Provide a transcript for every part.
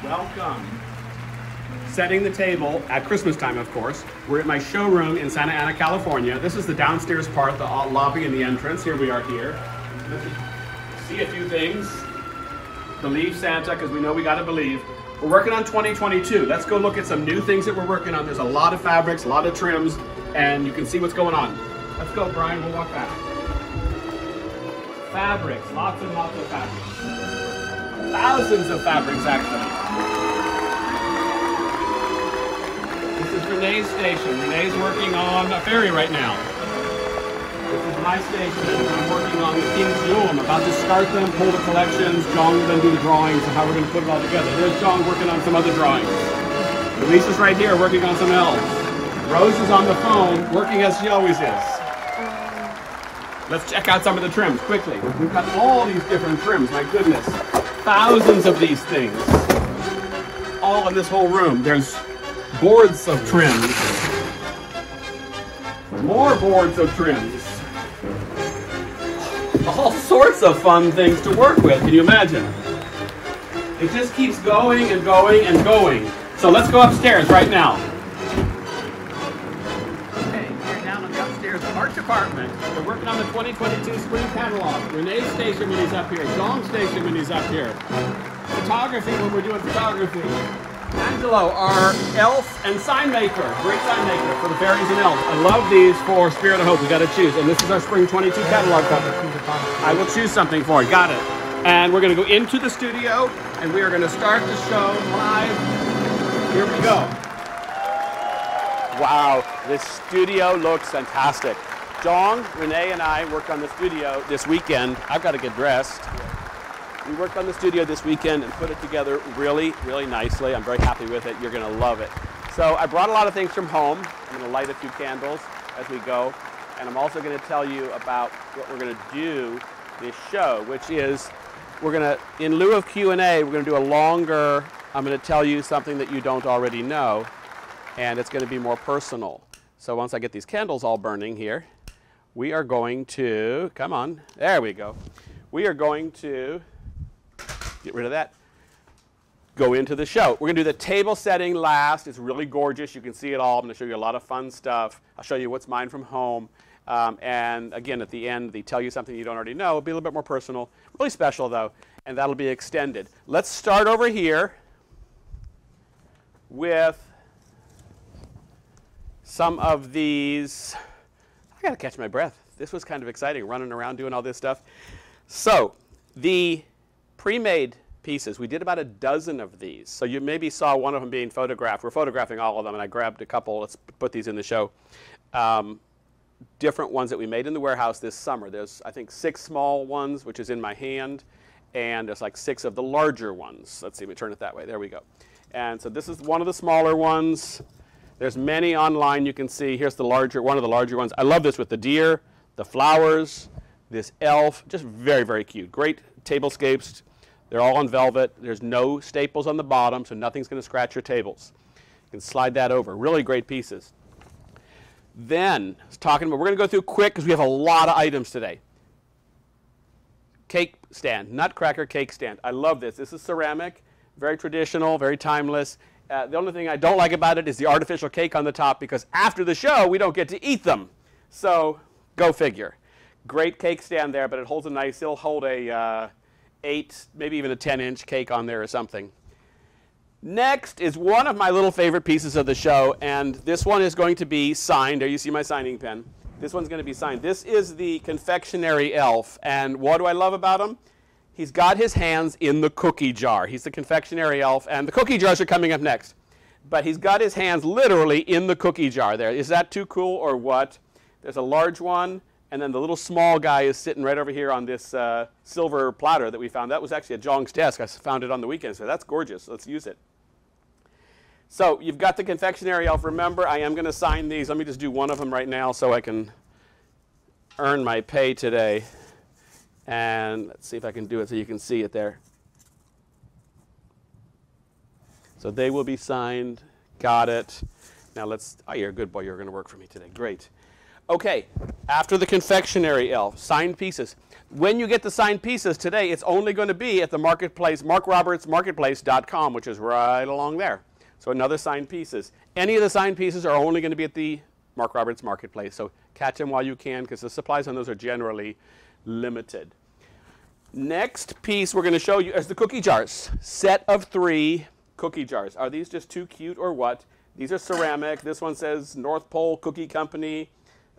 Welcome. Setting the table at Christmas time, of course. We're at my showroom in Santa Ana, California. This is the downstairs part, the lobby and the entrance. Here we are here. See a few things. Believe Santa, because we know we gotta believe. We're working on 2022. Let's go look at some new things that we're working on. There's a lot of fabrics, a lot of trims, and you can see what's going on. Let's go, Brian, we'll walk back. Fabrics, lots and lots of fabrics. Thousands of fabrics, actually. This is Renee's station. Renee's working on a fairy right now. This is my station. I'm working on the King's Jewel. I'm about to start them, pull the collections. John will then do the drawings of how we're going to put it all together. There's John working on some other drawings. Luis is right here working on some elves. Rose is on the phone, working as she always is. Let's check out some of the trims quickly. We've got all these different trims, my goodness. Thousands of these things. All in this whole room. There's boards of trims. More boards of trims. All sorts of fun things to work with. Can you imagine? It just keeps going and going and going. So let's go upstairs right now. Okay, we're down in the upstairs art department. We're working on the 2022 spring catalog. Renee's station when he's up here. John's station when he's up here. Photography when we're doing photography. Angelo, our elf and sign maker, great sign maker for the fairies and elves. I love these for Spirit of Hope. We got to choose, and this is our Spring 22 catalog cover. I will choose something for it. Got it. And we're going to go into the studio, and we are going to start the show live. Here we go. Wow, this studio looks fantastic. John, Renee, and I worked on the studio this weekend. I've got to get dressed. We worked on the studio this weekend and put it together really, really nicely. I'm very happy with it. You're going to love it. So I brought a lot of things from home. I'm going to light a few candles as we go. And I'm also going to tell you about what we're going to do this show, which is we're going to, in lieu of Q&A, we're going to do a longer, I'm going to tell you something that you don't already know. And it's going to be more personal. So once I get these candles all burning here, we are going to, come on, there we go. We are going to get rid of that. Go into the show. We're going to do the table setting last. It's really gorgeous. You can see it all. I'm going to show you a lot of fun stuff. I'll show you what's mine from home. And again, at the end, they tell you something you don't already know. It'll be a little bit more personal. Really special, though. And that'll be extended. Let's start over here with some of these. I got to catch my breath. This was kind of exciting, running around doing all this stuff. So the pre-made pieces, we did about a dozen of these. So you maybe saw one of them being photographed. We're photographing all of them, and I grabbed a couple. Let's put these in the show. Different ones that we made in the warehouse this summer. There's, I think, 6 small ones, which is in my hand, and there's like 6 of the larger ones. Let's see, let me turn it that way. There we go. And so this is one of the smaller ones. There's many online you can see. Here's the larger, one of the larger ones. I love this with the deer, the flowers, this elf, just very, very cute. Great tablescapes. They're all on velvet. There's no staples on the bottom, so nothing's going to scratch your tables. You can slide that over. Really great pieces. Then, we're going to go through quick because we have a lot of items today. Cake stand, nutcracker cake stand. I love this. This is ceramic, very traditional, very timeless. The only thing I don't like about it is the artificial cake on the top because after the show, we don't get to eat them. So, go figure. Great cake stand there, but it holds a nice, it'll hold a 8, maybe even a 10-inch cake on there or something. Next is one of my little favorite pieces of the show, and this one is going to be signed. There you see my signing pen. This one's going to be signed. This is the confectionery elf, and what do I love about him? He's got his hands in the cookie jar. He's the confectionery elf, and the cookie jars are coming up next. But he's got his hands literally in the cookie jar there. Is that too cool or what? There's a large one. And then the little small guy is sitting right over here on this silver platter that we found. That was actually at Jong's desk. I found it on the weekend. So that's gorgeous. Let's use it. So you've got the confectionery elf. Remember, I am going to sign these. Let me just do one of them right now so I can earn my pay today. And let's see if I can do it so you can see it there. So they will be signed. Got it. Now let's, oh, you're a good boy. You're going to work for me today. Great. Okay, after the confectionery elf, signed pieces. When you get the signed pieces today, it's only going to be at the marketplace, markrobertsmarketplace.com, which is right along there. So another signed pieces. Any of the signed pieces are only going to be at the Mark Roberts Marketplace. So catch them while you can, because the supplies on those are generally limited. Next piece we're going to show you is the cookie jars. Set of 3 cookie jars. Are these just too cute or what? These are ceramic. This one says North Pole Cookie Company.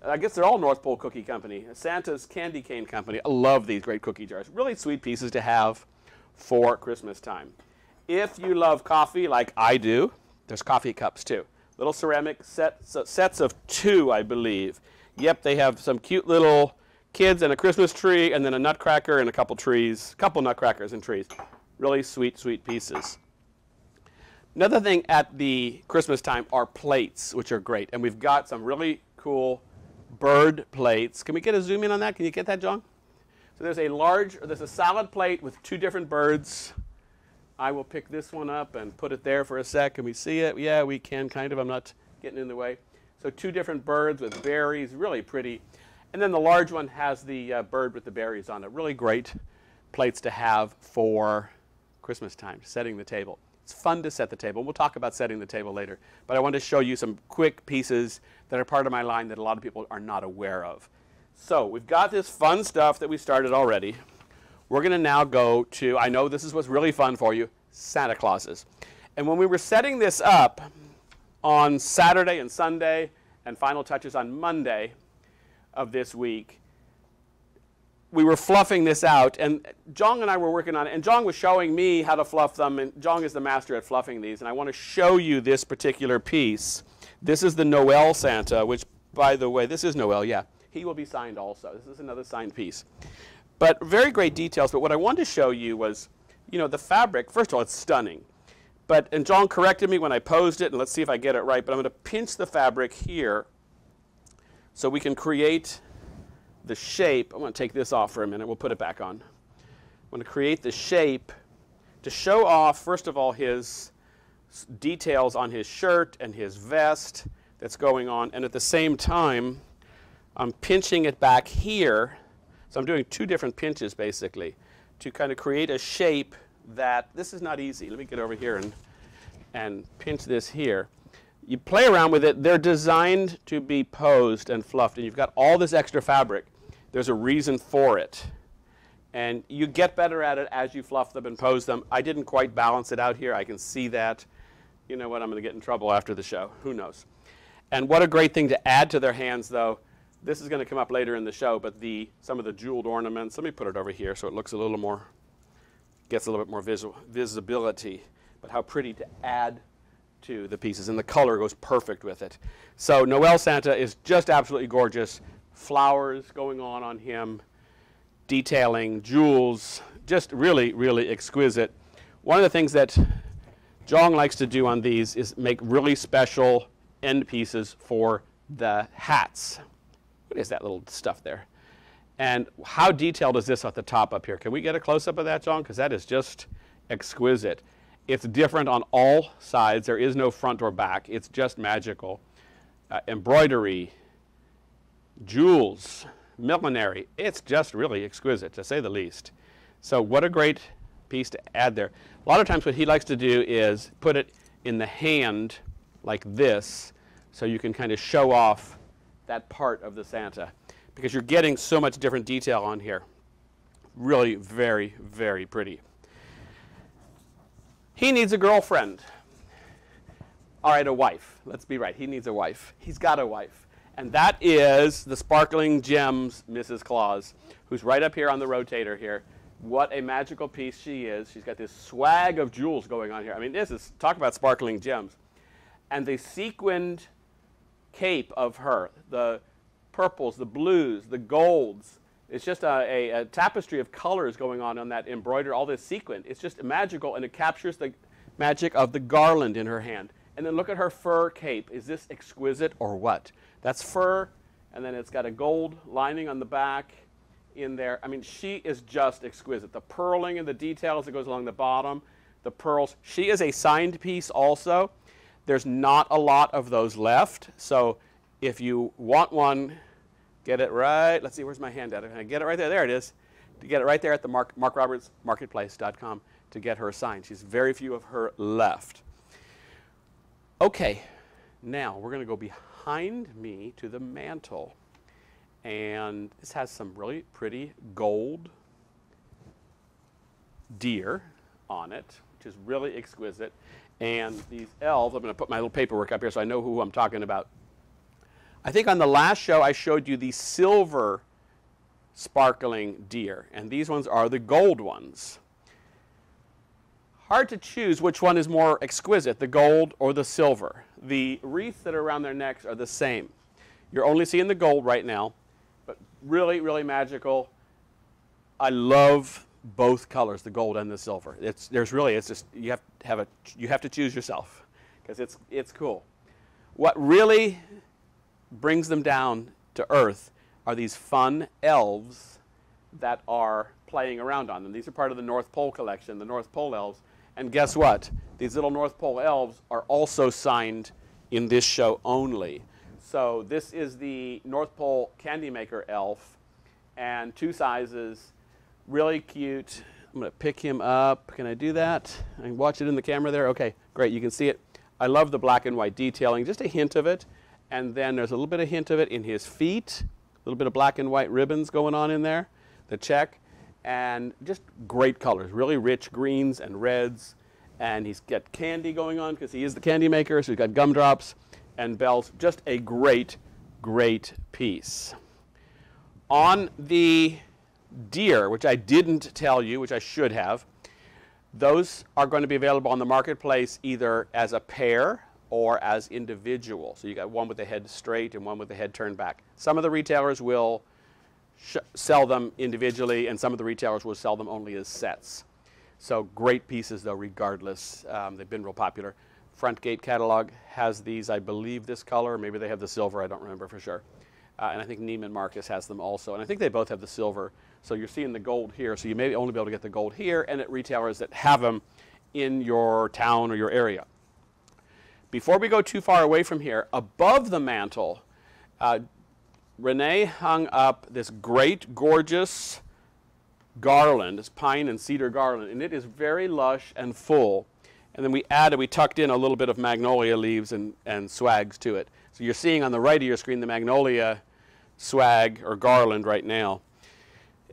I guess they're all North Pole Cookie Company. Santa's Candy Cane Company. I love these great cookie jars. Really sweet pieces to have for Christmas time. If you love coffee like I do, there's coffee cups too. Little ceramic sets of 2, I believe. Yep, they have some cute little kids and a Christmas tree, and then a nutcracker and a couple trees, couple nutcrackers and trees. Really sweet, sweet pieces. Another thing at the Christmas time are plates, which are great. And we've got some really cool bird plates. Can we get a zoom in on that? Can you get that, John? So there's a salad plate with 2 different birds. I will pick this one up and put it there for a sec. Can we see it? Yeah, we can, kind of. I'm not getting in the way. So 2 different birds with berries, really pretty. And then the large one has the bird with the berries on it. Really great plates to have for Christmas time, setting the table. It's fun to set the table. We'll talk about setting the table later. But I want to show you some quick pieces that are part of my line that a lot of people are not aware of. So we've got this fun stuff that we started already. We're going to now go to, I know this is what's really fun for you, Santa Clauses. And when we were setting this up on Saturday and Sunday, and final touches on Monday of this week, we were fluffing this out, and Jong and I were working on it, and Jong was showing me how to fluff them, and Jong is the master at fluffing these, and I want to show you this particular piece. This is the Noel Santa, which, by the way, this is Noel, yeah. He will be signed also. This is another signed piece. But very great details, but what I wanted to show you was, you know, the fabric. First of all, it's stunning. And Jong corrected me when I posed it, and let's see if I get it right, but I'm going to pinch the fabric here so we can create the shape. I'm going to take this off for a minute. We'll put it back on. I'm going to create the shape to show off, first of all, his details on his shirt and his vest that's going on. And at the same time, I'm pinching it back here. So I'm doing 2 different pinches, basically, to kind of create a shape that, this is not easy. Let me get over here and pinch this here. You play around with it. They're designed to be posed and fluffed, and you've got all this extra fabric. There's a reason for it. And you get better at it as you fluff them and pose them. I didn't quite balance it out here. I can see that. You know what? I'm going to get in trouble after the show. Who knows? And what a great thing to add to their hands, though. This is going to come up later in the show, but some of the jeweled ornaments. Let me put it over here so it looks a little more, gets a little bit more visibility. But how pretty to add to the pieces, and the color goes perfect with it. So Noel Santa is just absolutely gorgeous. Flowers going on him, detailing, jewels, just really, really exquisite. One of the things that Jong likes to do on these is make really special end pieces for the hats. What is that little stuff there? And how detailed is this at the top up here? Can we get a close-up of that, Jong? Because that is just exquisite. It's different on all sides. There is no front or back. It's just magical. Embroidery, jewels, millinery. It's just really exquisite, to say the least. So what a great piece to add there. A lot of times what he likes to do is put it in the hand like this, so you can kind of show off that part of the Santa, because you're getting so much different detail on here. Really very, very pretty. He needs a girlfriend. All right, a wife. Let's be right. He needs a wife. He's got a wife. And that is the Sparkling Gems Mrs. Claus, who's right up here on the rotator here. What a magical piece she is. She's got this swag of jewels going on here. I mean, this is, talk about sparkling gems. And the sequined cape of her, the purples, the blues, the golds. It's just a tapestry of colors going on that embroidery, all this sequin. It's just magical, and it captures the magic of the garland in her hand. And then look at her fur cape. Is this exquisite or what? That's fur, and then it's got a gold lining on the back in there. I mean, she is just exquisite. The purling and the details that goes along the bottom, the pearls. She is a signed piece also. There's not a lot of those left, so if you want one, get it right. Let's see, where's my hand at? Can I get it right there? There it is. To get it right there at the markrobertsmarketplace.com to get her signed. She's very few of her left. Okay, now we're going to go behind me to the mantle. And this has some really pretty gold deer on it, which is really exquisite. And these elves, I'm going to put my little paperwork up here so I know who I'm talking about. I think on the last show I showed you the silver sparkling deer, and these ones are the gold ones. Hard to choose which one is more exquisite, the gold or the silver. The wreaths that are around their necks are the same. You're only seeing the gold right now, but really, really magical. I love both colors, the gold and the silver. It's just you have to choose yourself because it's cool. What really brings them down to earth are these fun elves that are playing around on them. These are part of the North Pole collection, the North Pole elves. And guess what? These little North Pole elves are also signed in this show only. So this is the North Pole Candy Maker elf, and 2 sizes, really cute. I'm going to pick him up. Can I do that? I can watch it in the camera there. Okay, great. You can see it. I love the black and white detailing, just a hint of it. And then there's a little bit of hint of it in his feet, a little bit of black and white ribbons going on in there, the check, and just great colors, really rich greens and reds. And he's got candy going on because he is the candy maker, so he's got gumdrops and bells. Just a great, great piece. On the deer, which I didn't tell you, which I should have, those are going to be available on the marketplace either as a pair or as individual. So you got one with the head straight and one with the head turned back. Some of the retailers will sell them individually, and some of the retailers will sell them only as sets. So great pieces though, regardless. They've been real popular. Front Gate catalog has these, I believe this color, maybe they have the silver, I don't remember for sure. And I think Neiman Marcus has them also, and I think they both have the silver. So you're seeing the gold here, so you may only be able to get the gold here and at retailers that have them in your town or your area. Before we go too far away from here, above the mantle, Renee hung up this great, gorgeous garland, this pine and cedar garland, and it is very lush and full. And then we tucked in a little bit of magnolia leaves and swags to it. So you're seeing on the right of your screen the magnolia swag or garland right now.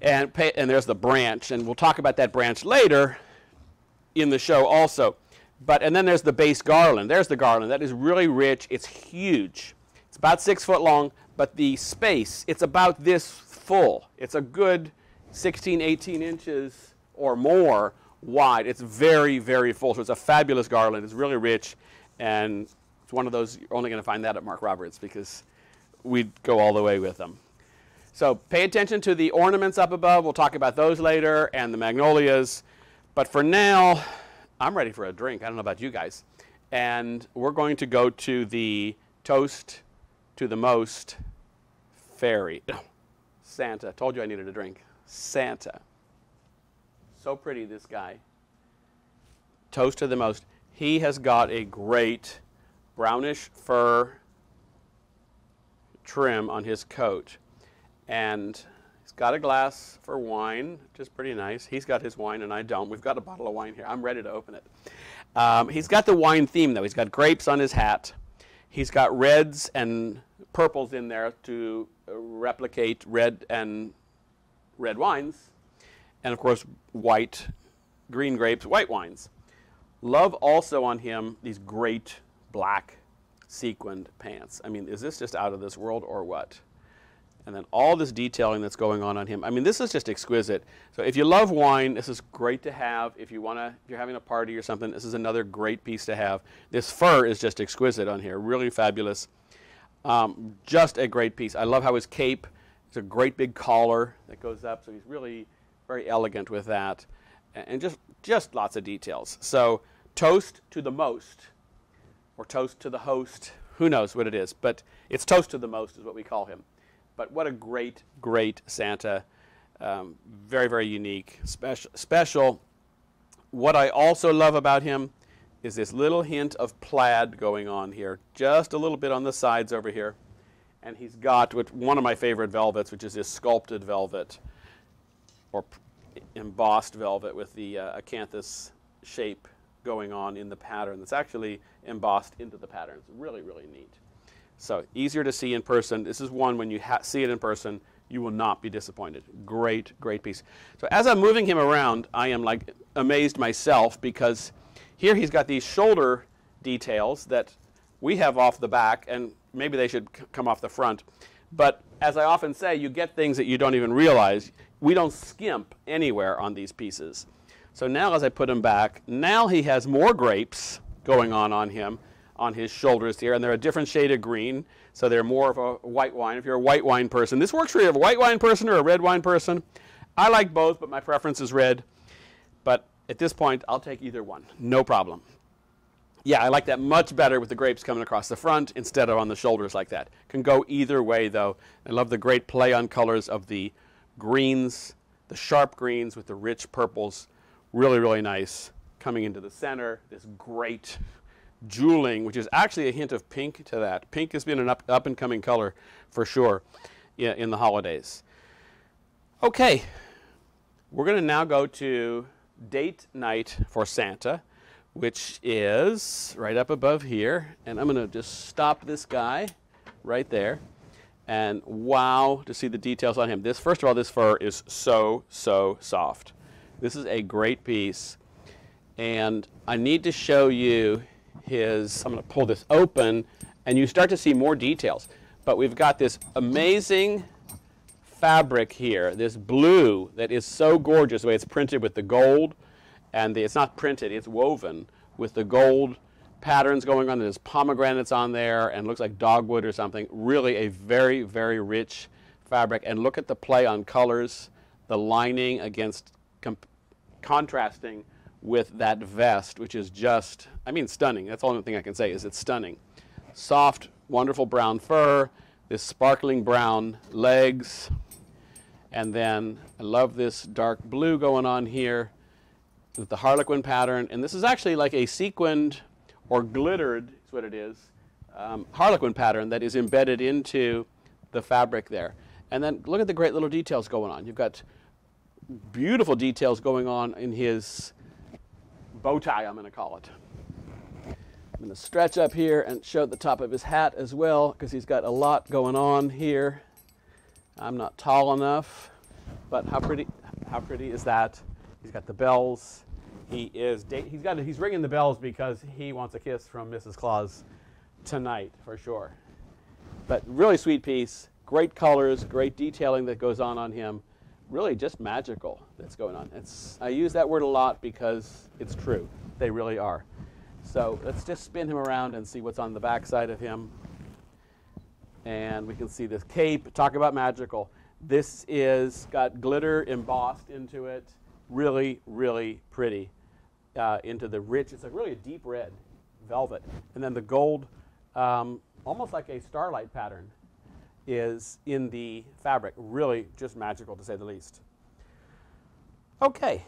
And there's the branch, and we'll talk about that branch later in the show also. And then there's the base garland. There's the garland. That is really rich. It's huge. It's about 6 foot long, but the space, it's about this full. It's a good 16, 18 inches or more wide. It's very, very full. So it's a fabulous garland. It's really rich, and it's one of those, you're only going to find that at Mark Roberts because we'd go all the way with them. So pay attention to the ornaments up above. We'll talk about those later, and the magnolias. But for now, I'm ready for a drink. I don't know about you guys. And we're going to go to the Toast to the Most Fairy. Santa. Told you I needed a drink. Santa. So pretty, this guy. Toast to the Most. He has got a great brownish fur trim on his coat. And he's got a glass for wine, which is pretty nice. He's got his wine and I don't. We've got a bottle of wine here. I'm ready to open it. He's got the wine theme though. He's got grapes on his hat. He's got reds and purples in there to replicate red wines. And of course, green grapes, white wines. Love also on him these great black sequined pants. I mean, is this just out of this world or what? And then all this detailing that's going on him. I mean, this is just exquisite. So if you love wine, this is great to have. If you're having a party or something, this is another great piece to have. This fur is just exquisite on here, really fabulous. Just a great piece. I love how his cape, it's a great big collar that goes up, so he's really very elegant with that. And just lots of details. So Toast to the Most, or Toast to the Host, who knows what it is, but it's Toast to the Most is what we call him. But what a great, great Santa. Very, very unique, special. What I also love about him is this little hint of plaid going on here, just a little bit on the sides over here. And he's got one of my favorite velvets, which is this sculpted velvet, or embossed velvet with the acanthus shape going on in the pattern. That's actually embossed into the pattern. It's really, really neat. So easier to see in person. This is one when you see it in person, you will not be disappointed. Great, great piece. So as I'm moving him around, I am like amazed myself, because here he's got these shoulder details that we have off the back, and maybe they should come off the front. But as I often say, you get things that you don't even realize. We don't skimp anywhere on these pieces. So now as I put him back, now he has more grapes going on him, on his shoulders here, and they're a different shade of green, so they're more of a white wine. If you're a white wine person, this works for you. If you're a white wine person or a red wine person. I like both, but my preference is red. But at this point, I'll take either one, no problem. Yeah, I like that much better with the grapes coming across the front instead of on the shoulders like that. Can go either way, though. I love the great play on colors of the greens, the sharp greens with the rich purples. Really, really nice. Coming into the center, this great jeweling, which is actually a hint of pink to that. Pink has been an up-and-coming color for sure in the holidays. Okay, we're going to now go to Date Night for Santa, which is right up above here. And I'm going to just stop this guy right there. And wow, to see the details on him. First of all, this fur is so, so soft. This is a great piece. And I need to show you I'm going to pull this open, and you start to see more details. But we've got this amazing fabric here, this blue that is so gorgeous, the way it's printed with the gold. And it's not printed, it's woven with the gold patterns going on. There's pomegranates on there, and looks like dogwood or something. Really a very, very rich fabric. And look at the play on colors, the lining against contrasting with that vest, which is just, I mean, stunning. That's the only thing I can say, is it's stunning. Soft, wonderful brown fur, this sparkling brown legs, and then I love this dark blue going on here with the harlequin pattern. And this is actually like a sequined or glittered, is what it is, harlequin pattern that is embedded into the fabric there. And then look at the great little details going on. You've got beautiful details going on in his bow tie, I'm going to call it. I'm going to stretch up here and show the top of his hat as well, because he's got a lot going on here. I'm not tall enough, but how pretty is that? He's got the bells. He's ringing the bells because he wants a kiss from Mrs. Claus tonight for sure. But really sweet piece, great colors, great detailing that goes on him. Really just magical that's going on. I use that word a lot because it's true. They really are. So let's just spin him around and see what's on the back side of him. And we can see this cape. Talk about magical. This is got glitter embossed into it. Really, really pretty. Into the rich, it's really a deep red velvet. And then the gold, almost like a starlight pattern, is in the fabric. Really just magical, to say the least. Okay,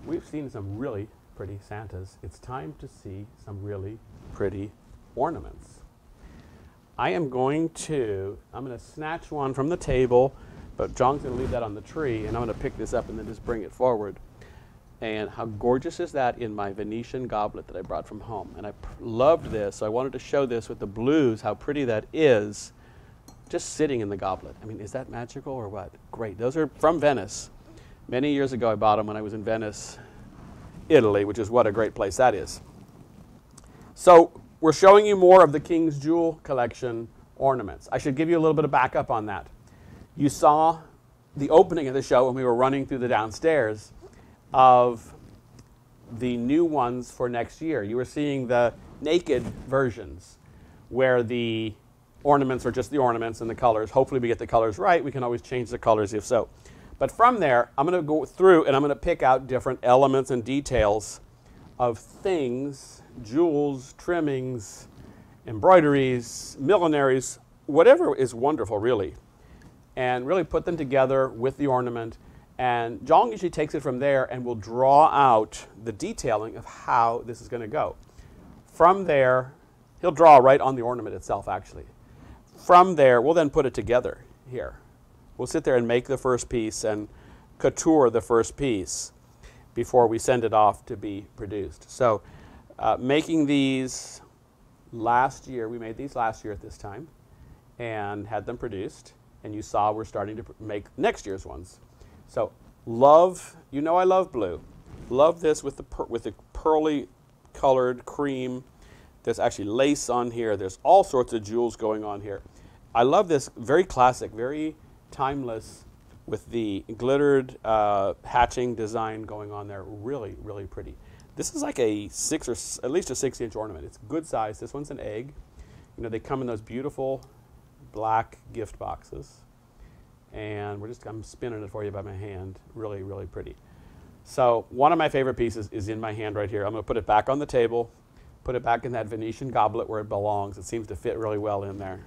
we've seen some really pretty Santas. It's time to see some really pretty ornaments. I'm going to snatch one from the table, but John's going to leave that on the tree, and I'm going to pick this up and then just bring it forward. And how gorgeous is that in my Venetian goblet that I brought from home. And I loved this, so I wanted to show this with the blues, how pretty that is, just sitting in the goblet. I mean, is that magical or what? Great. Those are from Venice. Many years ago I bought them when I was in Venice, Italy, which is what a great place that is. So we're showing you more of the King's Jewel collection ornaments. I should give you a little bit of backup on that. You saw the opening of the show when we were running through the downstairs of the new ones for next year. You were seeing the naked versions where the ornaments are just the ornaments and the colors. Hopefully we get the colors right. We can always change the colors if so. But from there, I'm going to go through and I'm going to pick out different elements and details of things, jewels, trimmings, embroideries, millineries, whatever is wonderful really, and really put them together with the ornament. And John usually takes it from there and will draw out the detailing of how this is going to go. From there, he'll draw right on the ornament itself actually. From there, we'll then put it together here. We'll sit there and make the first piece and couture the first piece before we send it off to be produced. So making these last year, we made these last year at this time and had them produced. And you saw we're starting to make next year's ones. So love, you know I love blue. Love this with the pearly colored cream. There's actually lace on here. There's all sorts of jewels going on here. I love this, very classic, very timeless with the glittered hatching design going on there. Really, really pretty. This is like a at least a 6-inch ornament. It's good size. This one's an egg. You know, they come in those beautiful black gift boxes. And I'm spinning it for you by my hand. Really, really pretty. So one of my favorite pieces is in my hand right here. I'm going to put it back on the table, put it back in that Venetian goblet where it belongs. It seems to fit really well in there.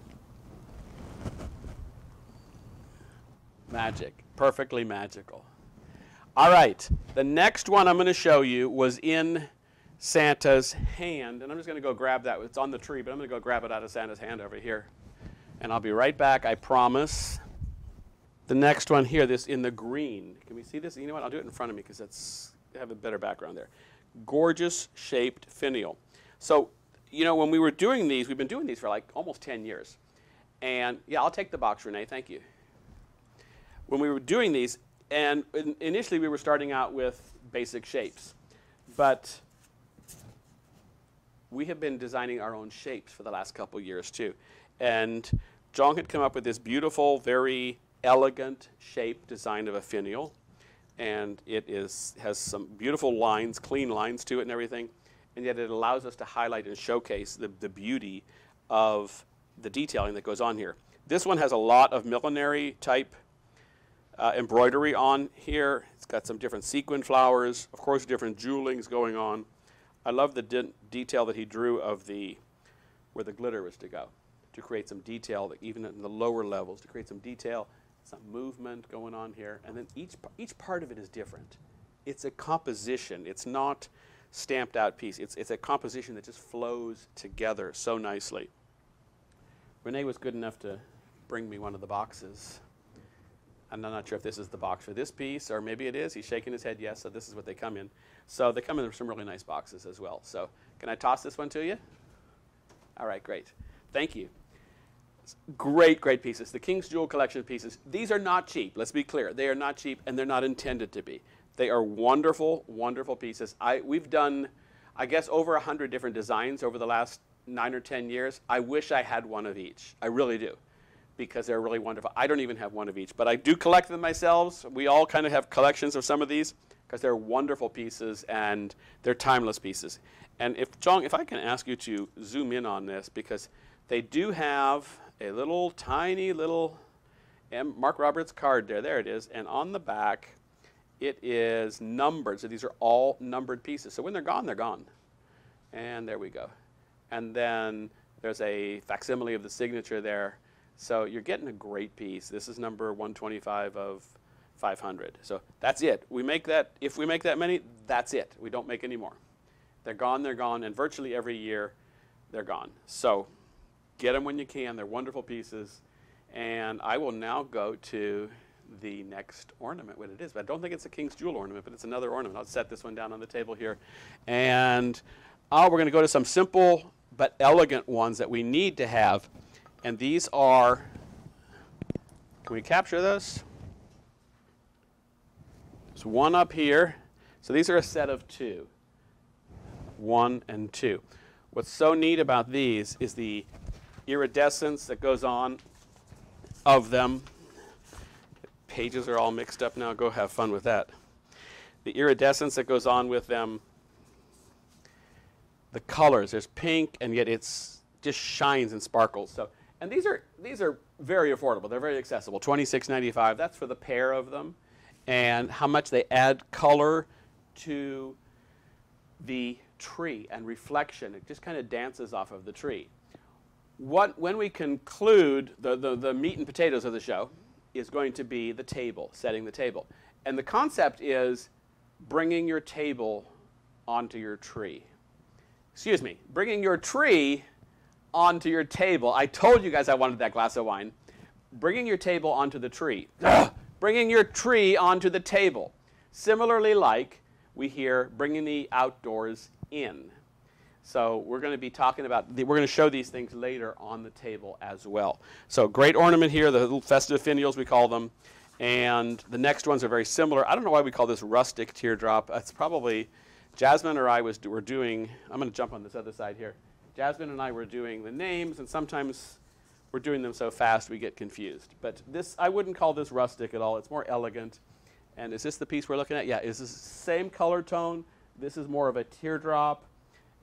Magic. Perfectly magical. All right. The next one I'm going to show you was in Santa's hand. And I'm just going to go grab that. It's on the tree, but I'm going to go grab it out of Santa's hand over here. And I'll be right back, I promise. The next one here, this in the green. Can we see this? You know what? I'll do it in front of me because I have a better background there. Gorgeous shaped finial. So, you know, when we were doing these, we've been doing these for like almost 10 years. And yeah, I'll take the box, Renee. Thank you. When we were doing these, and initially we were starting out with basic shapes. But we have been designing our own shapes for the last couple years too. And John had come up with this beautiful, very elegant shape design of a finial. And it has some beautiful lines, clean lines to it and everything. And yet it allows us to highlight and showcase the beauty of the detailing that goes on here. This one has a lot of millinery type embroidery on here. It's got some different sequin flowers, of course different jewelings going on. I love the detail that he drew of where the glitter was to go, to create some detail, that even in the lower levels, to create some detail, some movement going on here. And then each part of it is different. It's a composition. It's not stamped out piece. It's a composition that just flows together so nicely. Renee was good enough to bring me one of the boxes. And I'm not sure if this is the box for this piece, or maybe it is. He's shaking his head yes, so this is what they come in. So they come in some really nice boxes as well. So can I toss this one to you? All right, great. Thank you. Great, great pieces. The King's Jewel Collection pieces. These are not cheap. Let's be clear. They are not cheap, and they're not intended to be. They are wonderful, wonderful pieces. We've done, I guess, over 100 different designs over the last 9 or 10 years. I wish I had one of each. I really do, because they're really wonderful. I don't even have one of each, but I do collect them myself. We all kind of have collections of some of these because they're wonderful pieces and they're timeless pieces. And John, if I can ask you to zoom in on this, because they do have a little tiny little Mark Roberts card there. There it is. And on the back, it is numbered. So these are all numbered pieces. So when they're gone, they're gone. And there we go. And then there's a facsimile of the signature there. So you're getting a great piece. This is number 125 of 500. So that's it. We make that, if we make that many, that's it. We don't make any more. They're gone, and virtually every year they're gone. So get them when you can. They're wonderful pieces. And I will now go to the next ornament, what it is. But I don't think it's a King's Jewel ornament, but it's another ornament. I'll set this one down on the table here. And we're going to go to some simple but elegant ones that we need to have. And these are, can we capture this? There's one up here. So these are a set of 2. 1 and 2. What's so neat about these is the iridescence that goes on of them. Pages are all mixed up now. Go have fun with that. The iridescence that goes on with them. The colors. There's pink, and yet it's just shines and sparkles. So, and these are very affordable. They're very accessible. $26.95. That's for the pair of them, and how much they add color to the tree and reflection. It just kind of dances off of the tree. When we conclude, the meat and potatoes of the show is going to be the table, setting the table. And the concept is bringing your table onto your tree. Excuse me, bringing your tree onto your table. I told you guys I wanted that glass of wine. Bringing your table onto the tree. Ugh. Bringing your tree onto the table. Similarly, like we hear bringing the outdoors in. So we're going to be talking about, we're going to show these things later on the table as well. So great ornament here, the little festive finials we call them. And the next ones are very similar. I don't know why we call this rustic teardrop. It's probably, Jasmine or I were doing, I'm going to jump on this other side here. Jasmine and I were doing the names, and sometimes we're doing them so fast we get confused. But this, I wouldn't call this rustic at all. It's more elegant. And is this the piece we're looking at? Yeah, it's the same color tone. This is more of a teardrop.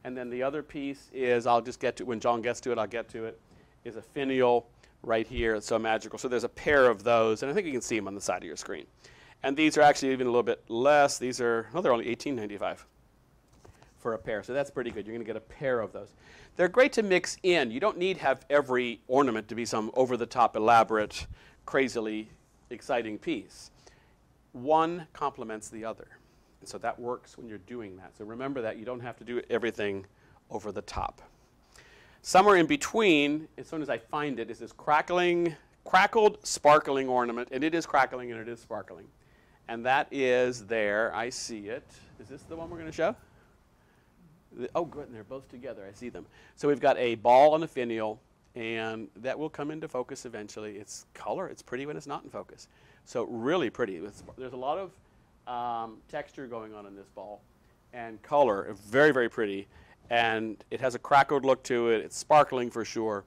And then the other piece is, I'll just get to, when John gets to it, I'll get to it, is a finial right here. It's so magical. So there's a pair of those, and I think you can see them on the side of your screen. And these are actually even a little bit less. These are, oh, they're only $18.95 for a pair. So that's pretty good. You're going to get a pair of those. They're great to mix in. You don't need to have every ornament to be some over-the-top, elaborate, crazily exciting piece. One complements the other. And so that works when you're doing that. So remember that you don't have to do everything over the top. Somewhere in between, as soon as I find it, is this crackled, sparkling ornament. And it is crackling and it is sparkling. And that is there. I see it. Is this the one we're going to show? Oh, good. And they're both together. I see them. So we've got a ball and a finial. And that will come into focus eventually. It's color. It's pretty when it's not in focus. So really pretty. There's a lot of texture going on in this ball, and color, very, very pretty, and it has a crackled look to it. It's sparkling for sure.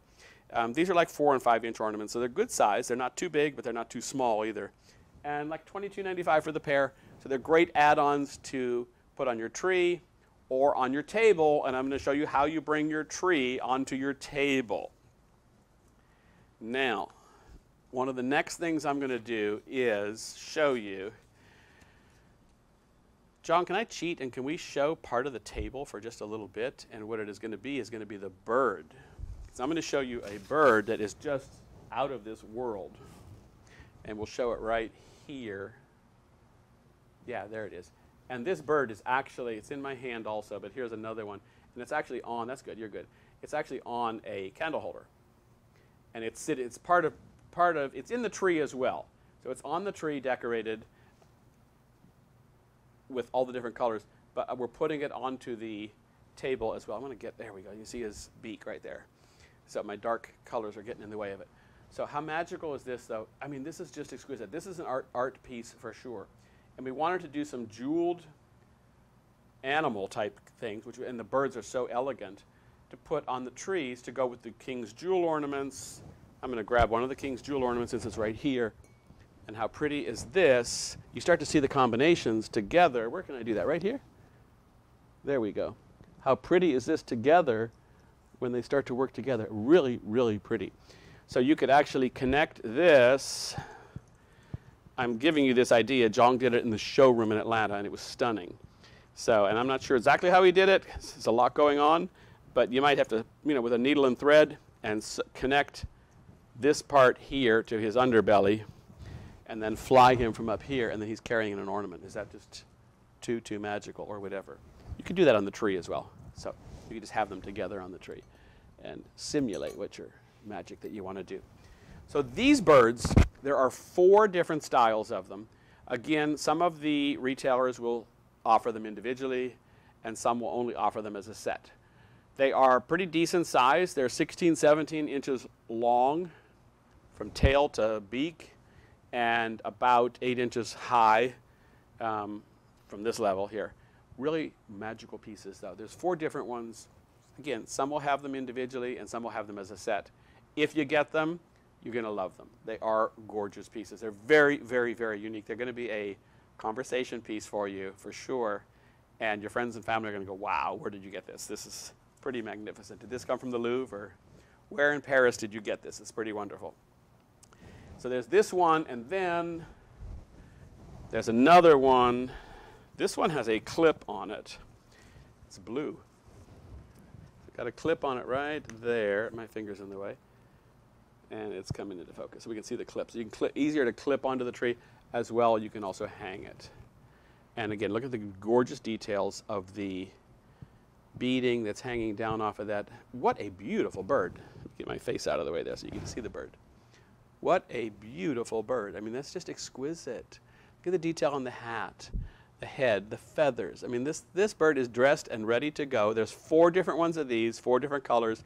These are like 4 and 5 inch ornaments, so they're good size. They're not too big, but they're not too small either. And like $22.95 for the pair, so they're great add-ons to put on your tree or on your table, and I'm going to show you how you bring your tree onto your table. Now, one of the next things I'm going to do is show you. John, can I cheat and can we show part of the table for just a little bit? And what it is going to be the bird. So I'm going to show you a bird that is just out of this world. And we'll show it right here. Yeah, there it is. And this bird is actually, it's in my hand also, but here's another one. And it's actually on, that's good, you're good. It's actually on a candle holder. And it's part of, it's in the tree as well. So it's on the tree decorated with all the different colors, but we're putting it onto the table as well. I'm going to get, there we go. You see his beak right there. So my dark colors are getting in the way of it. So how magical is this, though? I mean, this is just exquisite. This is an art piece for sure. And we wanted to do some jeweled animal type things, and the birds are so elegant, to put on the trees to go with the king's jewel ornaments. I'm going to grab one of the king's jewel ornaments since it's right here. And how pretty is this? You start to see the combinations together. Where can I do that? Right here? There we go. How pretty is this together when they start to work together? Really, really pretty. So you could actually connect this. I'm giving you this idea. John did it in the showroom in Atlanta, and it was stunning. So, and I'm not sure exactly how he did it. There's a lot going on. But you might have to, with a needle and thread, and connect this part here to his underbelly, and then fly him from up here, and then he's carrying an ornament. Is that just too magical or whatever? You can do that on the tree as well. So you can just have them together on the tree and simulate what your magic that you want to do. So these birds, there are 4 different styles of them. Again, some of the retailers will offer them individually, and some will only offer them as a set. They are pretty decent size. They're 16, 17 inches long from tail to beak, and about 8 inches high from this level here. Really magical pieces, though. There's 4 different ones. Again, some will have them individually, and some will have them as a set. If you get them, you're going to love them. They are gorgeous pieces. They're very, very, very unique. They're going to be a conversation piece for you, for sure. And your friends and family are going to go, wow, where did you get this? This is pretty magnificent. Did this come from the Louvre? Or where in Paris did you get this? It's pretty wonderful. So there's this one, and then there's another one. This one has a clip on it. It's blue. It's got a clip on it right there. My finger's in the way. And it's coming into focus. So we can see the clip. So you can easier to clip onto the tree as well. You can also hang it. And again, look at the gorgeous details of the beading that's hanging down off of that. What a beautiful bird. Get my face out of the way there so you can see the bird. What a beautiful bird. I mean, that's just exquisite. Look at the detail on the hat, the head, the feathers. I mean, this bird is dressed and ready to go. There's 4 different ones of these, 4 different colors.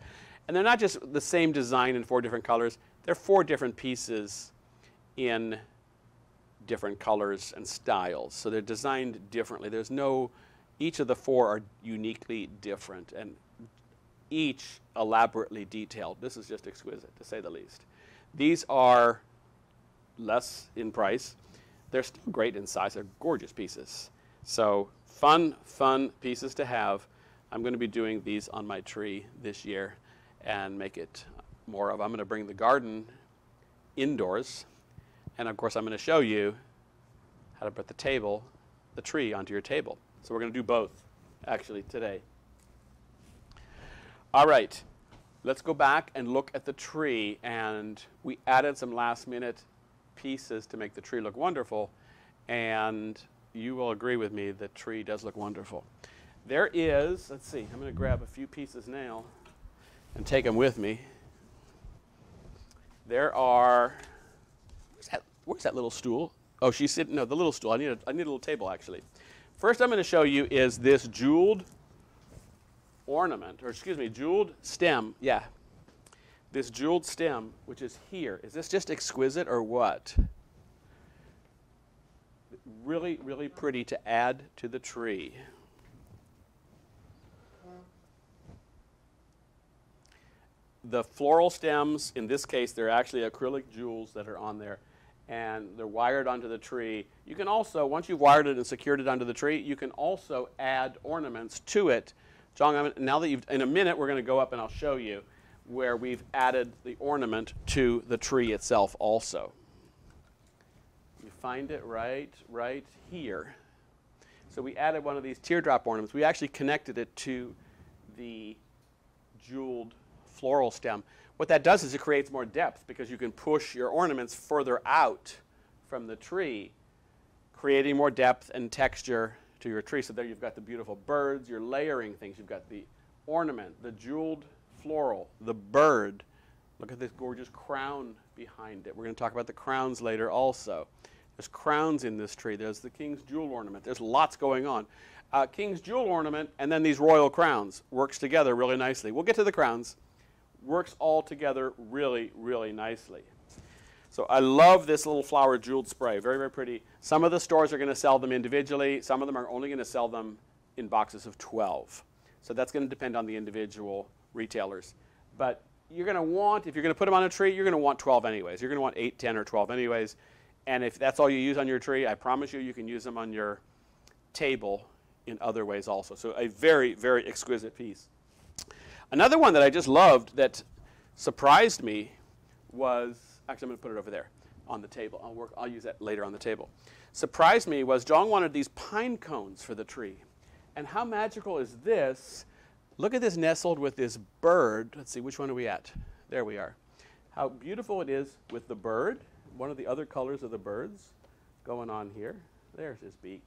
And they're not just the same design in 4 different colors. They're 4 different pieces in different colors and styles. So they're designed differently. There's no, each of the 4 are uniquely different and each elaborately detailed. This is just exquisite, to say the least. These are less in price. They're still great in size. They're gorgeous pieces. So fun pieces to have. I'm going to be doing these on my tree this year and make it more of. I'm going to bring the garden indoors. And of course, I'm going to show you how to put the tree onto your table. So we're going to do both, actually, today. All right, let's go back and look at the tree. And we added some last-minute pieces to make the tree look wonderful. And you will agree with me, the tree does look wonderful. There is, let's see, I'm going to grab a few pieces now and take them with me. There are, where's that little stool? Oh, she's sitting, no, the little stool. I need a little table, actually. First I'm going to show you is this jeweled ornament, or excuse me, jeweled stem. Yeah, this jeweled stem, which is here. Is this just exquisite or what? Really, really pretty to add to the tree. The floral stems, in this case, they're actually acrylic jewels that are on there, and they're wired onto the tree. You can also, once you've wired it and secured it onto the tree, you can also add ornaments to it. John, now that in a minute, we're going to go up and I'll show you where we've added the ornament to the tree itself also. You find it right here. So we added one of these teardrop ornaments. We actually connected it to the jeweled floral stem. What that does is it creates more depth because you can push your ornaments further out from the tree, creating more depth and texture to your tree. So there you've got the beautiful birds, you're layering things. You've got the ornament, the jeweled floral, the bird. Look at this gorgeous crown behind it. We're going to talk about the crowns later also. There's crowns in this tree. There's the king's jewel ornament. There's lots going on. King's jewel ornament and then these royal crowns works together really nicely. We'll get to the crowns. Works all together really, really nicely. So I love this little flower jeweled spray. Very, very pretty. Some of the stores are going to sell them individually. Some of them are only going to sell them in boxes of 12. So that's going to depend on the individual retailers. But you're going to want, if you're going to put them on a tree, you're going to want 12 anyways. You're going to want 8, 10, or 12 anyways. And if that's all you use on your tree, I promise you, you can use them on your table in other ways also. So a very, very exquisite piece. Another one that I just loved that surprised me was, actually I'm going to put it over there on the table. I'll use that later on the table. Surprised me was John wanted these pine cones for the tree. And how magical is this? Look at this nestled with this bird. Let's see, which one are we at? There we are. How beautiful it is with the bird. One of the other colors of the birds going on here. There's his beak.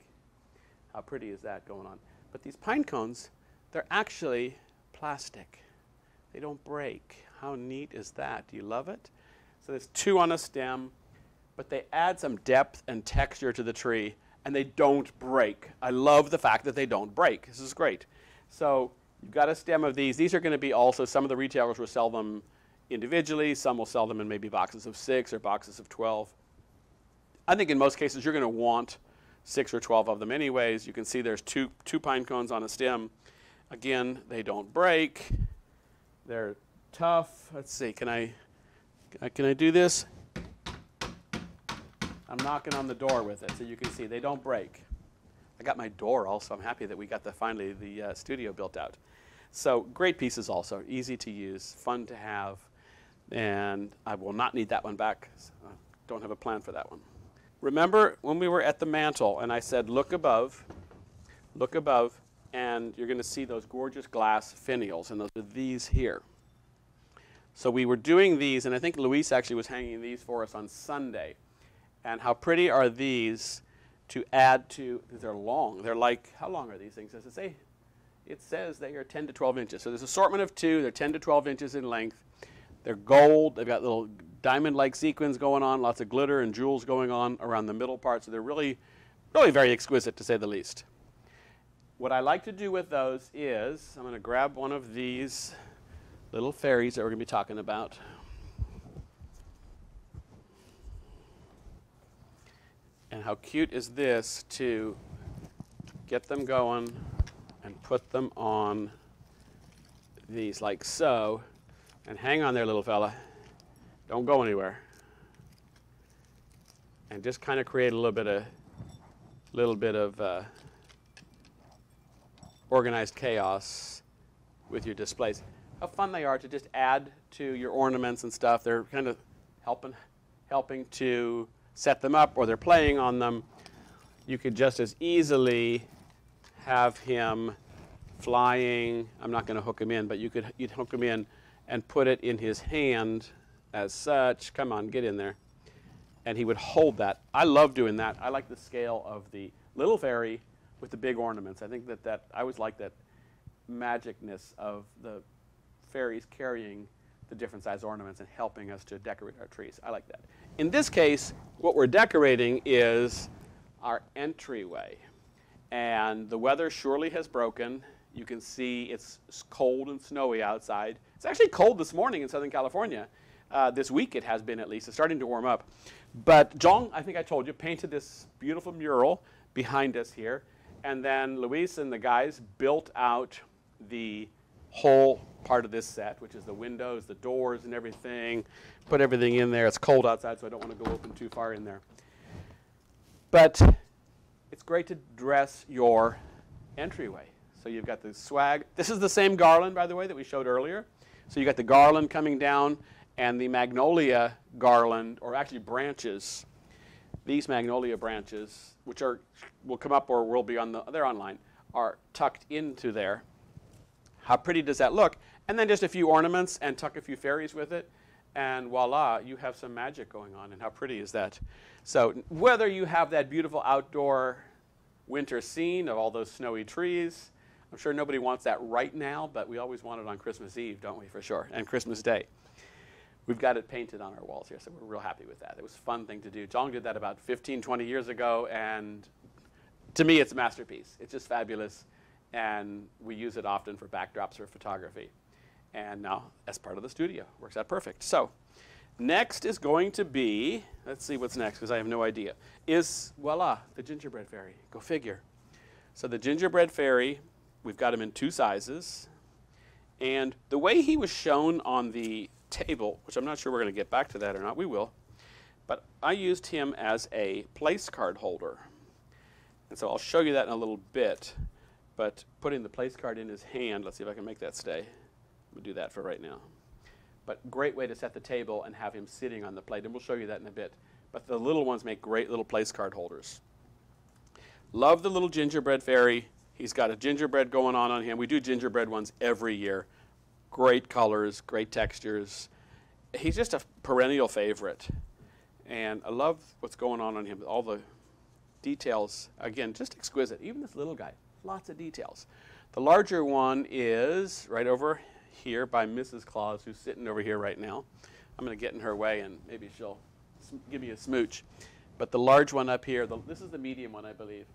How pretty is that going on? But these pine cones, they're actually plastic. They don't break. How neat is that? Do you love it? So there's 2 on a stem, but they add some depth and texture to the tree, and they don't break. I love the fact that they don't break. This is great. So you've got a stem of these. These are going to be also, some of the retailers will sell them individually. Some will sell them in maybe boxes of 6 or boxes of 12. I think in most cases you're going to want 6 or 12 of them anyways. You can see there's two pine cones on a stem. Again, they don't break. They're tough. Let's see, can I do this? I'm knocking on the door with it so you can see they don't break. I got my door also. I'm happy that we got finally the studio built out. So great pieces also, easy to use, fun to have, and I will not need that one back. Don't have a plan for that one. Remember when we were at the mantle and I said look above, and you're going to see those gorgeous glass finials, and those are these here. So we were doing these, and I think Luis actually was hanging these for us on Sunday. And how pretty are these to add to, because they're long. They're like, how long are these things? Does it say? it says they are 10 to 12 inches. So there's an assortment of two. They're 10 to 12 inches in length. They're gold. They've got little diamond-like sequins going on, lots of glitter and jewels going on around the middle part. So they're really, really very exquisite, to say the least. What I like to do with those is I'm going to grab one of these little fairies that we're going to be talking about. And how cute is this to get them going and put them on these like so. And hang on there, little fella. Don't go anywhere. And just kind of create a little bit of organized chaos with your displays. How fun they are to just add to your ornaments and stuff. They're kind of helping to set them up, or they're playing on them. You could just as easily have him flying. I'm not going to hook him in, but you'd hook him in and put it in his hand as such. Come on, get in there. And he would hold that. I love doing that. I like the scale of the little fairy with the big ornaments. I think that I always like that magicness of the fairies carrying the different size ornaments and helping us to decorate our trees. I like that. In this case, what we're decorating is our entryway. And the weather surely has broken. You can see it's cold and snowy outside. It's actually cold this morning in Southern California. This week it has been, at least. It's starting to warm up. But John, I think I told you, painted this beautiful mural behind us here. And then Luis and the guys built out the whole part of this set, which is the windows, the doors, and everything. Put everything in there. It's cold outside, so I don't want to go open too far in there. But it's great to dress your entryway. So you've got the swag. This is the same garland, by the way, that we showed earlier. So you got the garland coming down and the magnolia garland, or actually branches. These magnolia branches, which will come up or will be they're online, are tucked into there. How pretty does that look? And then just a few ornaments and tuck a few fairies with it, and voila, you have some magic going on. And how pretty is that? So whether you have that beautiful outdoor winter scene of all those snowy trees, I'm sure nobody wants that right now, but we always want it on Christmas Eve, don't we, for sure, and Christmas Day. We've got it painted on our walls here, so we're real happy with that. It was a fun thing to do. John did that about 15, 20 years ago, and to me, it's a masterpiece. It's just fabulous, and we use it often for backdrops for photography. And now, as part of the studio, works out perfect. So next is going to be, let's see what's next, because I have no idea, is, voila, the gingerbread fairy. Go figure. So the gingerbread fairy, we've got him in two sizes. And the way he was shown on the table, which I'm not sure we're going to get back to that or not, we will, but I used him as a place card holder. And so I'll show you that in a little bit, but putting the place card in his hand, let's see if I can make that stay. We'll do that for right now. But great way to set the table and have him sitting on the plate, and we'll show you that in a bit. But the little ones make great little place card holders. Love the little gingerbread fairy. He's got a gingerbread going on him. We do gingerbread ones every year. Great colors, great textures. He's just a perennial favorite. And I love what's going on him. All the details, again, just exquisite. Even this little guy, lots of details. The larger one is right over here by Mrs. Claus, who's sitting over here right now. I'm going to get in her way, and maybe she'll give me a smooch. But the large one up here, this is the medium one, I believe,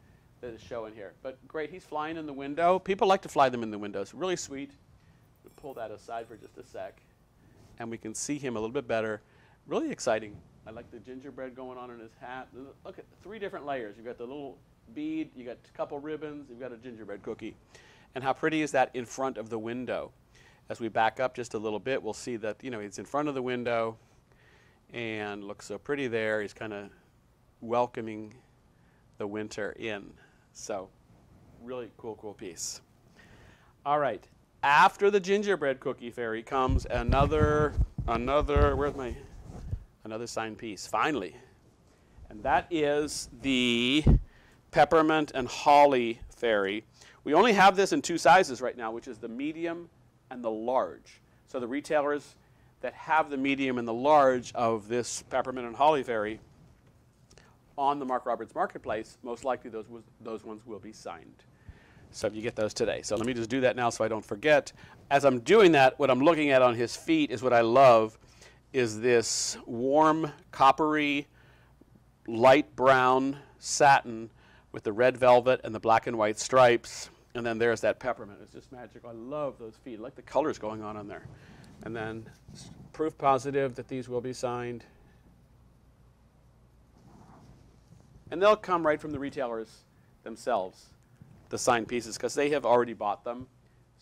that is showing here. But great, he's flying in the window. People like to fly them in the windows. Really sweet. We'll pull that aside for just a sec, and we can see him a little bit better. Really exciting. I like the gingerbread going on in his hat. Look at 3 different layers. You've got the little bead, you got a couple ribbons, you've got a gingerbread cookie. And how pretty is that in front of the window? As we back up just a little bit, we'll see that, you know, he's in front of the window and looks so pretty there. He's kind of welcoming the winter in. So really cool, cool piece. All right. After the gingerbread cookie fairy comes another signed piece, finally. And that is the peppermint and holly fairy. We only have this in 2 sizes right now, which is the medium and the large. So the retailers that have the medium and the large of this peppermint and holly fairy on the Mark Roberts Marketplace, most likely those ones will be signed. So you get those today. So let me just do that now so I don't forget. As I'm doing that, what I'm looking at on his feet is what I love, is this warm, coppery, light brown satin with the red velvet and the black and white stripes. And then there's that peppermint. It's just magical. I love those feet. I like the colors going on there. And then proof positive that these will be signed. And they'll come right from the retailers themselves, the signed pieces, because they have already bought them.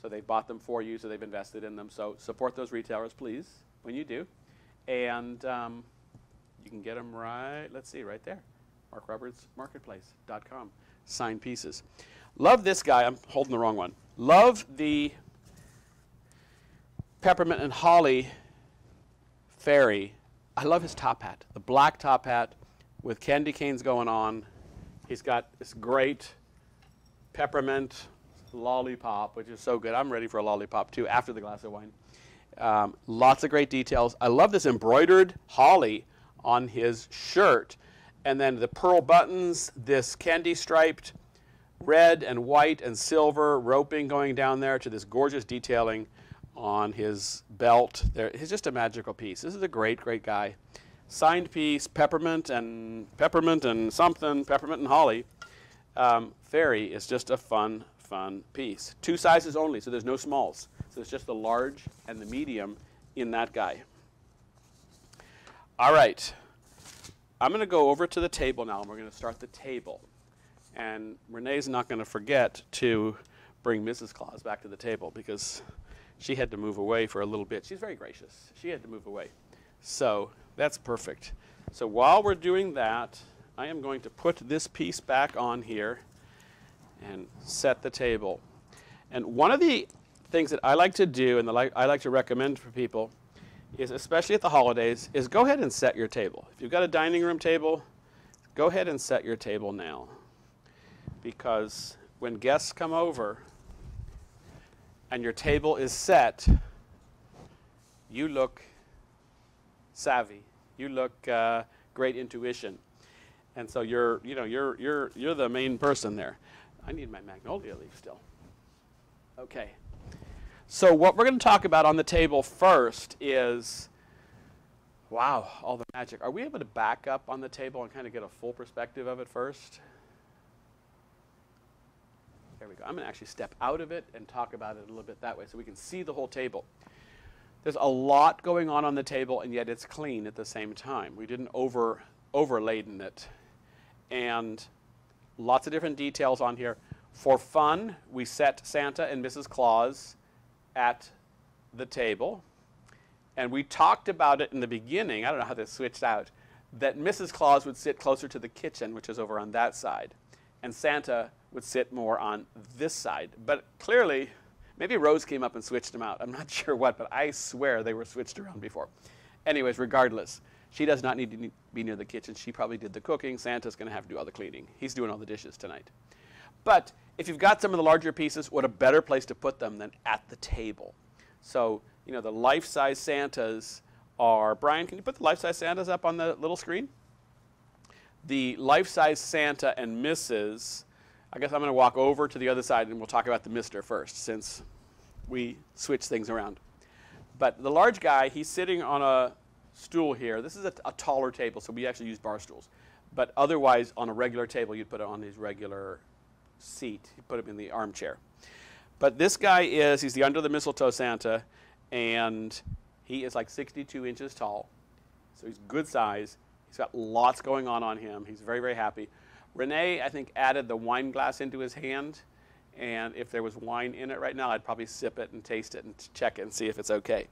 So they've bought them for you, so they've invested in them. So support those retailers, please, when you do. And you can get them right, let's see, right there. MarkRobertsMarketplace.com. Signed pieces. Love this guy. I'm holding the wrong one. Love the peppermint and holly fairy. I love his top hat, the black top hat with candy canes going on. He's got this great peppermint lollipop, which is so good. I'm ready for a lollipop too after the glass of wine. Lots of great details. I love this embroidered holly on his shirt. And then the pearl buttons, this candy striped red and white and silver roping going down there to this gorgeous detailing on his belt. He's just a magical piece. This is a great, great guy. Signed piece, peppermint and something, peppermint and holly. Fairy is just a fun, fun piece. 2 sizes only, so there's no smalls. So it's just the large and the medium in that guy. All right. I'm going to go over to the table now, and we're going to start the table. And Renee's not going to forget to bring Mrs. Claus back to the table because she had to move away for a little bit. She's very gracious. She had to move away. So that's perfect. So while we're doing that, I am going to put this piece back on here and set the table. And one of the things that I like to do and I like to recommend for people is, especially at the holidays, is go ahead and set your table. If you've got a dining room table, go ahead and set your table now. Because when guests come over and your table is set, you look savvy. You look great intuition. And so you're the main person there. I need my magnolia leaf still. Okay. So what we're going to talk about on the table first is, wow, all the magic. Are we able to back up on the table and kind of get a full perspective of it first? There we go. I'm going to actually step out of it and talk about it a little bit that way so we can see the whole table. There's a lot going on the table, and yet it's clean at the same time. We didn't overladen it. And lots of different details on here. For fun, we set Santa and Mrs. Claus at the table. And we talked about it in the beginning, I don't know how this switched out, that Mrs. Claus would sit closer to the kitchen, which is over on that side. And Santa would sit more on this side. But clearly, maybe Rose came up and switched them out. I'm not sure what, but I swear they were switched around before. Anyways, regardless, she does not need to be near the kitchen. She probably did the cooking. Santa's going to have to do all the cleaning. He's doing all the dishes tonight. But if you've got some of the larger pieces, what a better place to put them than at the table. So, you know, the life-size Santas are, Brian, can you put the life-size Santas up on the little screen? The life-size Santa and Mrs., I guess I'm going to walk over to the other side and we'll talk about the Mr. first since we switch things around. But the large guy, he's sitting on a stool here. This is a taller table, so we actually use bar stools. But otherwise, on a regular table, you'd put it on his regular seat. You put him in the armchair. But this guy he's the under the mistletoe Santa, and he is like 62 inches tall. So he's good size. He's got lots going on him. He's very, very happy. Renee, I think, added the wine glass into his hand. And if there was wine in it right now, I'd probably sip it and taste it and check it and see if it's okay.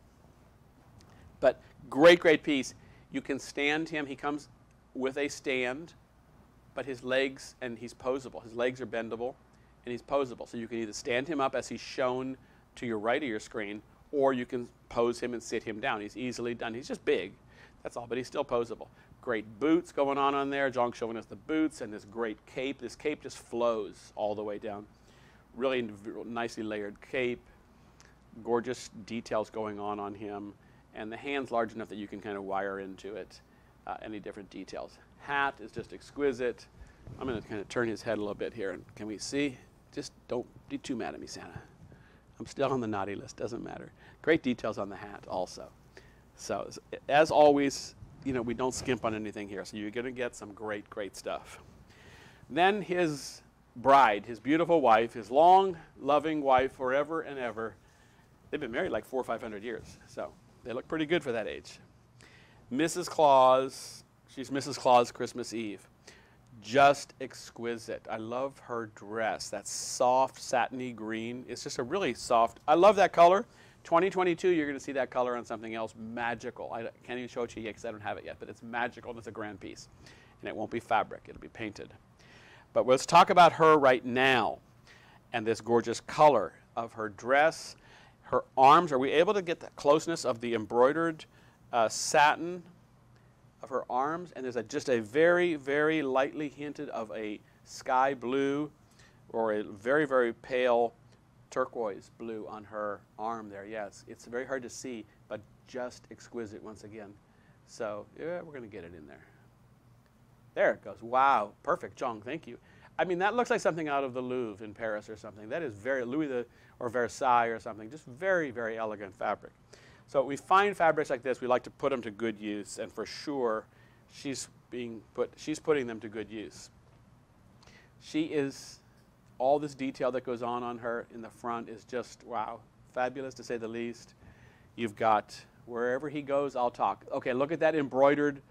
But great, great piece. You can stand him. He comes with a stand, but his legs, and he's posable. His legs are bendable, and he's posable. So you can either stand him up as he's shown to your right of your screen, or you can pose him and sit him down. He's easily done. He's just big. That's all, but he's still posable. Great boots going on there. John's showing us the boots and this great cape. This cape just flows all the way down. Really nicely layered cape. Gorgeous details going on him. And the hand's large enough that you can kind of wire into it any different details. Hat is just exquisite. I'm going to kind of turn his head a little bit here. And can we see? Just don't be too mad at me, Santa. I'm still on the naughty list, doesn't matter. Great details on the hat also. So as always, you know, we don't skimp on anything here, so you're gonna get some great, great stuff. Then his bride, his beautiful wife, his long, loving wife forever and ever. They've been married like 400 or 500 years, so they look pretty good for that age. Mrs. Claus, she's Mrs. Claus Christmas Eve. Just exquisite. I love her dress. That soft, satiny green. It's just a really soft, I love that color. 2022, you're going to see that color on something else magical. I can't even show it to you yet because I don't have it yet, but it's magical and it's a grand piece. And it won't be fabric, it'll be painted. But let's talk about her right now and this gorgeous color of her dress. Her arms, are we able to get the closeness of the embroidered satin of her arms? And there's just a very, very lightly hinted of a sky blue or a very, very pale turquoise blue on her arm there. Yes, it's very hard to see, but just exquisite once again. So yeah, we're going to get it in there. There it goes. Wow, perfect, Jong, thank you. I mean, that looks like something out of the Louvre in Paris or something. That is very or Versailles or something. Just very, very elegant fabric. So we find fabrics like this, we like to put them to good use, and for sure, she's putting them to good use. She is, all this detail that goes on her in the front is just, wow, fabulous to say the least. You've got, wherever he goes, I'll talk. Okay, look at that embroidered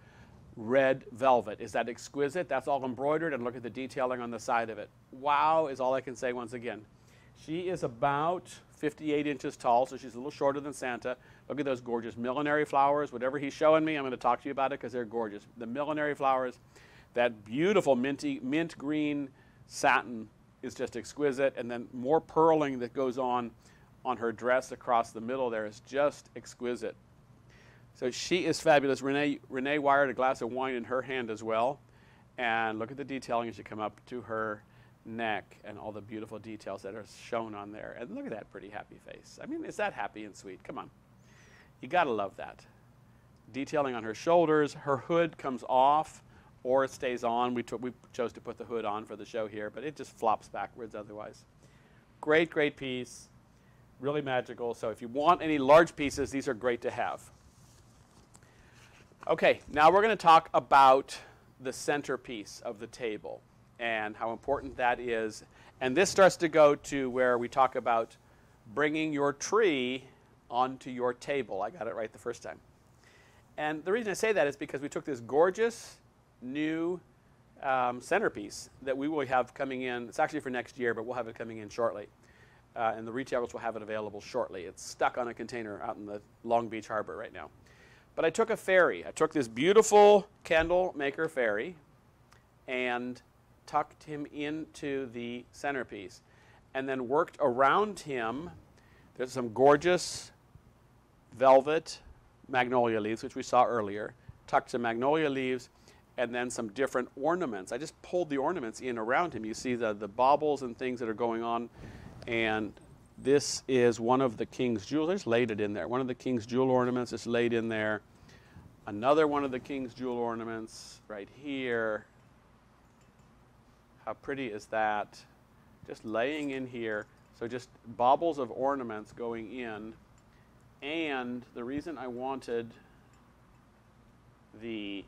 red velvet. Is that exquisite? That's all embroidered, and look at the detailing on the side of it. Wow is all I can say once again. She is about 58 inches tall, so she's a little shorter than Santa. Look at those gorgeous millinery flowers. Whatever he's showing me, I'm going to talk to you about it because they're gorgeous. The millinery flowers, that beautiful mint green satin is just exquisite, and then more pearling that goes on her dress across the middle there is just exquisite. So she is fabulous. Renee wired a glass of wine in her hand as well, and look at the detailing as you come up to her neck and all the beautiful details that are shown on there. And look at that pretty happy face. I mean, is that happy and sweet? Come on. You gotta love that. Detailing on her shoulders. Her hood comes off or it stays on. We chose to put the hood on for the show here, but it just flops backwards otherwise. Great, great piece. Really magical. So if you want any large pieces, these are great to have. Okay, now we're going to talk about the centerpiece of the table and how important that is. And this starts to go to where we talk about bringing your tree onto your table. I got it right the first time. And the reason I say that is because we took this gorgeous new centerpiece that we will have coming in. It's actually for next year, but we'll have it coming in shortly. And the retailers will have it available shortly. It's stuck on a container out in the Long Beach Harbor right now. But I took a fairy. I took this beautiful candle maker fairy and tucked him into the centerpiece and then worked around him. There's some gorgeous velvet magnolia leaves, which we saw earlier, tucked some magnolia leaves, and then some different ornaments. I just pulled the ornaments in around him. You see the baubles and things that are going on. And this is one of the king's jewels. I just laid it in there. One of the king's jewel ornaments is laid in there. Another one of the king's jewel ornaments right here. How pretty is that? Just laying in here. So just baubles of ornaments going in. And the reason I wanted the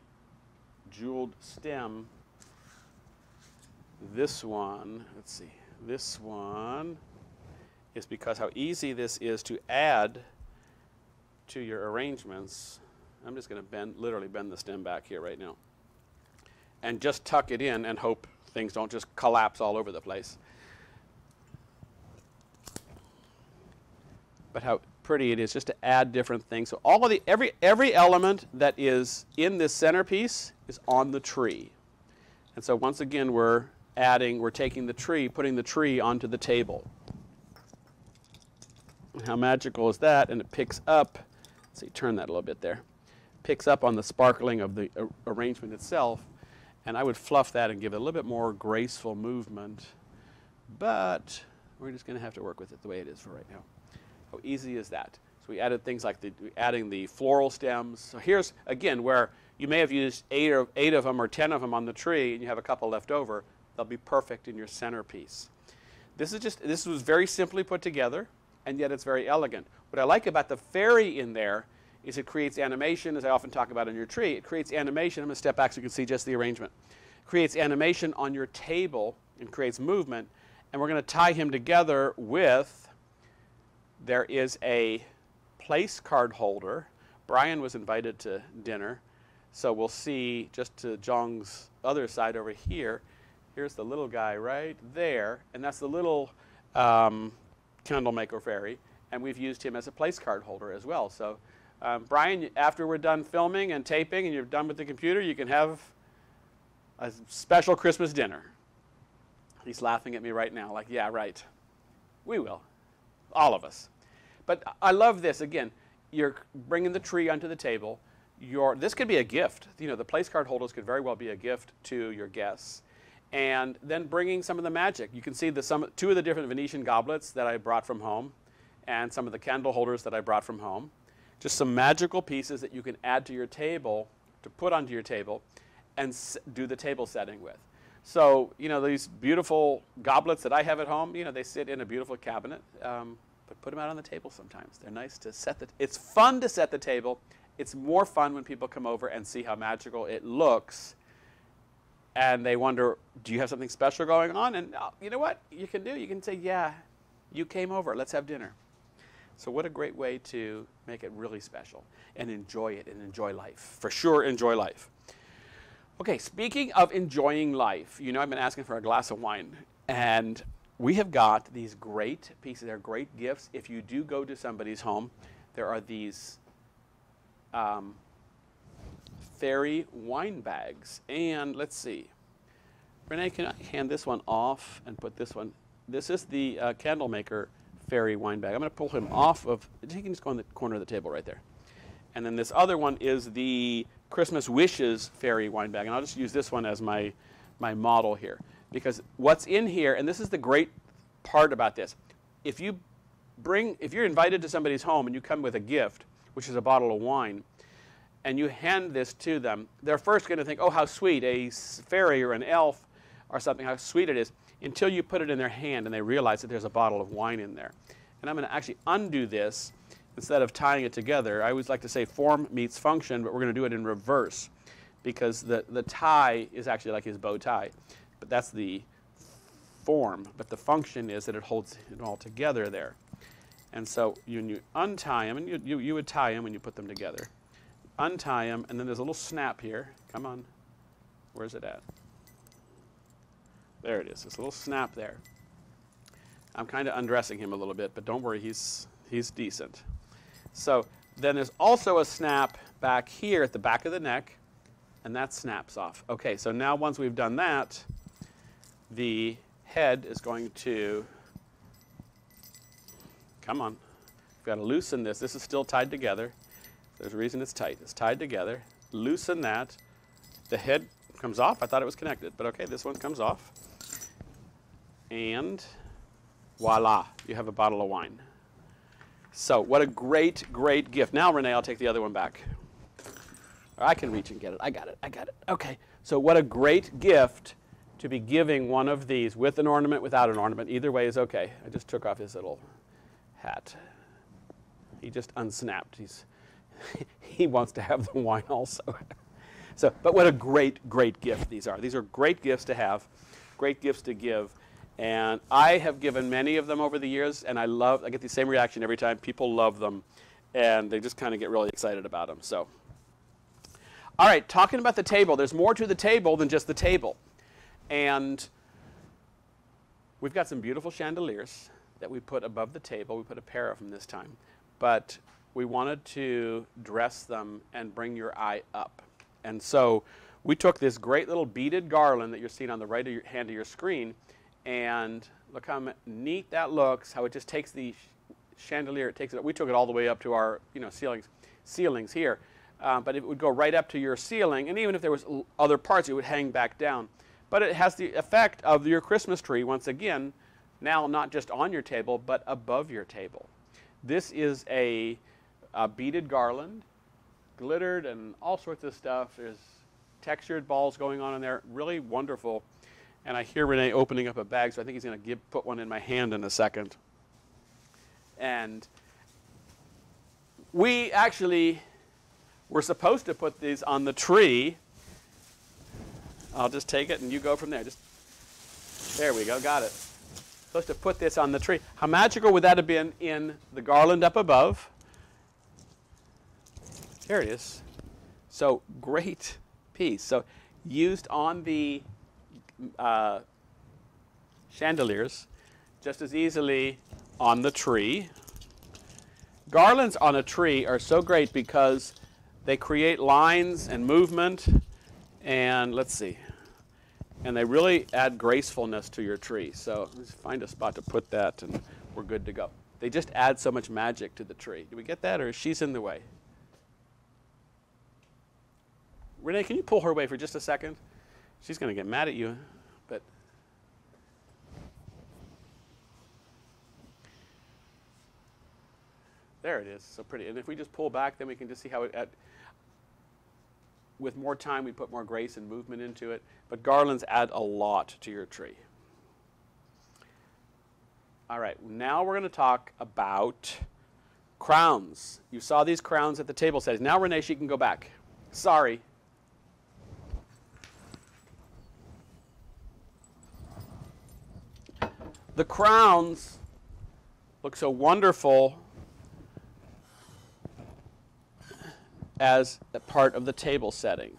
jeweled stem, this one, let's see, this one is because how easy this is to add to your arrangements. I'm just going to literally bend the stem back here right now and just tuck it in and hope things don't just collapse all over the place. But how pretty it is just to add different things. So all of every element that is in this centerpiece is on the tree. And so once again we're taking the tree, putting the tree onto the table. And how magical is that? And it picks up, let's see, turn that a little bit there. Picks up on the sparkling of the arrangement itself. And I would fluff that and give it a little bit more graceful movement. But we're just going to have to work with it the way it is for right now. How easy is that? So we added things like adding the floral stems. So here's, again, where you may have used eight of them or 10 of them on the tree and you have a couple left over. They'll be perfect in your centerpiece. This was very simply put together, and yet it's very elegant. What I like about the fairy in there is it creates animation, as I often talk about in your tree. It creates animation. I'm going to step back so you can see just the arrangement. It creates animation on your table and creates movement. And we're going to tie him together with, there is a place card holder. Brian was invited to dinner. So we'll see just to Jong's other side over here. Here's the little guy right there. And that's the little candle maker fairy. And we've used him as a place card holder as well. So Brian, after we're done filming and taping and you're done with the computer, you can have a special Christmas dinner. He's laughing at me right now like, yeah, right. We will. All of us. But I love this. Again, you're bringing the tree onto the table. This could be a gift. You know, the place card holders could very well be a gift to your guests. And then bringing some of the magic. You can see two of the different Venetian goblets that I brought from home and some of the candle holders that I brought from home. Just some magical pieces that you can add to your table, to put onto your table, and do the table setting with. So, you know, these beautiful goblets that I have at home, you know, they sit in a beautiful cabinet, but put them out on the table sometimes. They're nice to it's fun to set the table. It's more fun when people come over and see how magical it looks, and they wonder, do you have something special going on? And you know what you can do? You can say, yeah, you came over, let's have dinner. So what a great way to make it really special and enjoy it and enjoy life. For sure, enjoy life. Okay, speaking of enjoying life, you know I've been asking for a glass of wine. And we have got these great pieces. They're great gifts. If you do go to somebody's home, there are these fairy wine bags. And let's see. Renee, can I hand this one off and put this one? This is the candle maker fairy wine bag. I'm going to pull him off of, he can just go in the corner of the table right there. And then this other one is the Christmas Wishes fairy wine bag. And I'll just use this one as my model here. Because what's in here, and this is the great part about this, if you're invited to somebody's home and you come with a gift, which is a bottle of wine, and you hand this to them, they're first going to think, oh, how sweet, a fairy or an elf or something, how sweet it is, until you put it in their hand and they realize that there's a bottle of wine in there. And I'm going to actually undo this instead of tying it together. I always like to say form meets function, but we're going to do it in reverse because the tie is actually like his bow tie. But that's the form. But the function is that it holds it all together there. And so you untie them, and you would tie them when you put them together. Untie them, and then there's a little snap here. Come on. Where's it at? There it is, this little snap there. I'm kind of undressing him a little bit, but don't worry, he's decent. So then there's also a snap back here at the back of the neck, and that snaps off. Okay, so now once we've done that, the head is going to, come on, we've got to loosen this. This is still tied together. There's a reason it's tight. It's tied together. Loosen that. The head comes off. I thought it was connected, but okay, this one comes off. And voila, you have a bottle of wine. So what a great, great gift. Now, Renee, I'll take the other one back. I can reach and get it. I got it. I got it. Okay. So what a great gift to be giving one of these with an ornament, without an ornament. Either way is okay. I just took off his little hat. He just unsnapped. He wants to have the wine also. So, but what a great, great gift these are. These are great gifts to have, great gifts to give. And I have given many of them over the years, and I get the same reaction every time. People love them, and they just kind of get really excited about them. So, all right, talking about the table, there's more to the table than just the table. And we've got some beautiful chandeliers that we put above the table. We put a pair of them this time. But we wanted to dress them and bring your eye up. And so we took this great little beaded garland that you're seeing on the right hand of your screen, and look how neat that looks, how it just takes the chandelier, it takes it, we took it all the way up to our ceilings here, but it would go right up to your ceiling, and even if there was other parts, it would hang back down. But it has the effect of your Christmas tree, once again, now not just on your table, but above your table. This is a beaded garland, glittered and all sorts of stuff. There's textured balls going on in there, really wonderful. And I hear Renee opening up a bag, so I think he's going to put one in my hand in a second. And we actually were supposed to put these on the tree. I'll just take it and you go from there. There we go, got it. Supposed to put this on the tree. How magical would that have been in the garland up above? There it is. So great piece. So used on the chandeliers, just as easily on the tree. Garlands on a tree are so great because they create lines and movement, and let's see, and they really add gracefulness to your tree. So let's find a spot to put that and we're good to go. They just add so much magic to the tree. Do we get that, or is she's in the way? Renee, can you pull her away for just a second? She's going to get mad at you, but there it is, so pretty. And if we just pull back, then we can just see how it, with more time, we put more grace and movement into it. But garlands add a lot to your tree. All right, now we're going to talk about crowns. You saw these crowns at the table settings. Now, Renee, she can go back. Sorry. The crowns look so wonderful as a part of the table setting.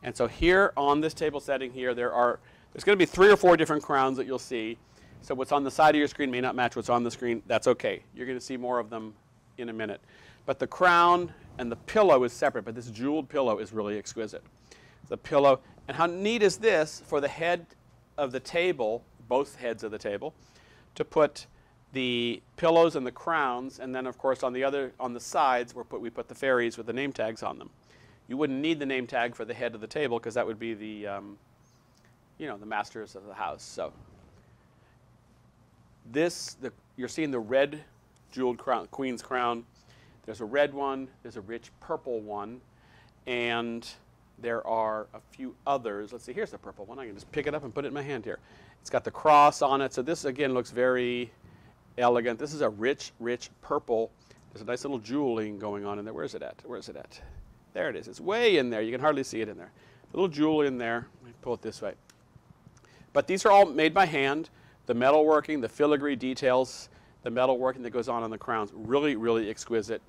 And so here on this table setting here, there's going to be 3 or 4 different crowns that you'll see. So what's on the side of your screen may not match what's on the screen. That's okay. You're going to see more of them in a minute. But the crown and the pillow is separate, but this jeweled pillow is really exquisite. The pillow, and how neat is this for the head of the table, both heads of the table, to put the pillows and the crowns, and then of course on the sides we put the fairies with the name tags on them. You wouldn't need the name tag for the head of the table because that would be the the masters of the house. So you're seeing the red jeweled crown, queen's crown. There's a red one, there's a rich purple one, and there are a few others. Let's see, here's the purple one. I can just pick it up and put it in my hand here. It's got the cross on it, so this again looks very elegant. This is a rich, rich purple. There's a nice little jeweling going on in there. Where is it at? Where is it at? There it is. It's way in there. You can hardly see it in there. A little jewel in there. Let me pull it this way. But these are all made by hand. The metalworking, the filigree details, the metalworking that goes on the crowns, really, really exquisite.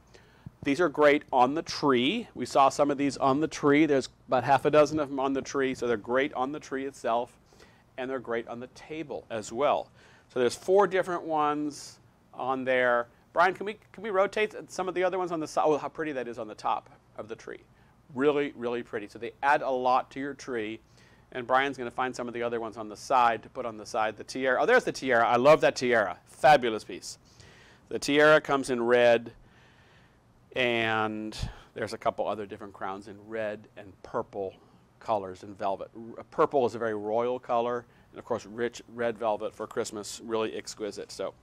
These are great on the tree. We saw some of these on the tree. There's about half a dozen of them on the tree, so they're great on the tree itself, and they're great on the table as well. So there's 4 different ones on there. Brian, can we rotate some of the other ones on the side? Oh, how pretty that is on the top of the tree. Really, really pretty. So they add a lot to your tree. And Brian's going to find some of the other ones on the side to put on the side. The tiara. Oh, there's the tiara. I love that tiara. Fabulous piece. The tiara comes in red. And there's a couple other different crowns in red and purple colors in velvet. Purple is a very royal color. And of course, rich red velvet for Christmas, really exquisite. So,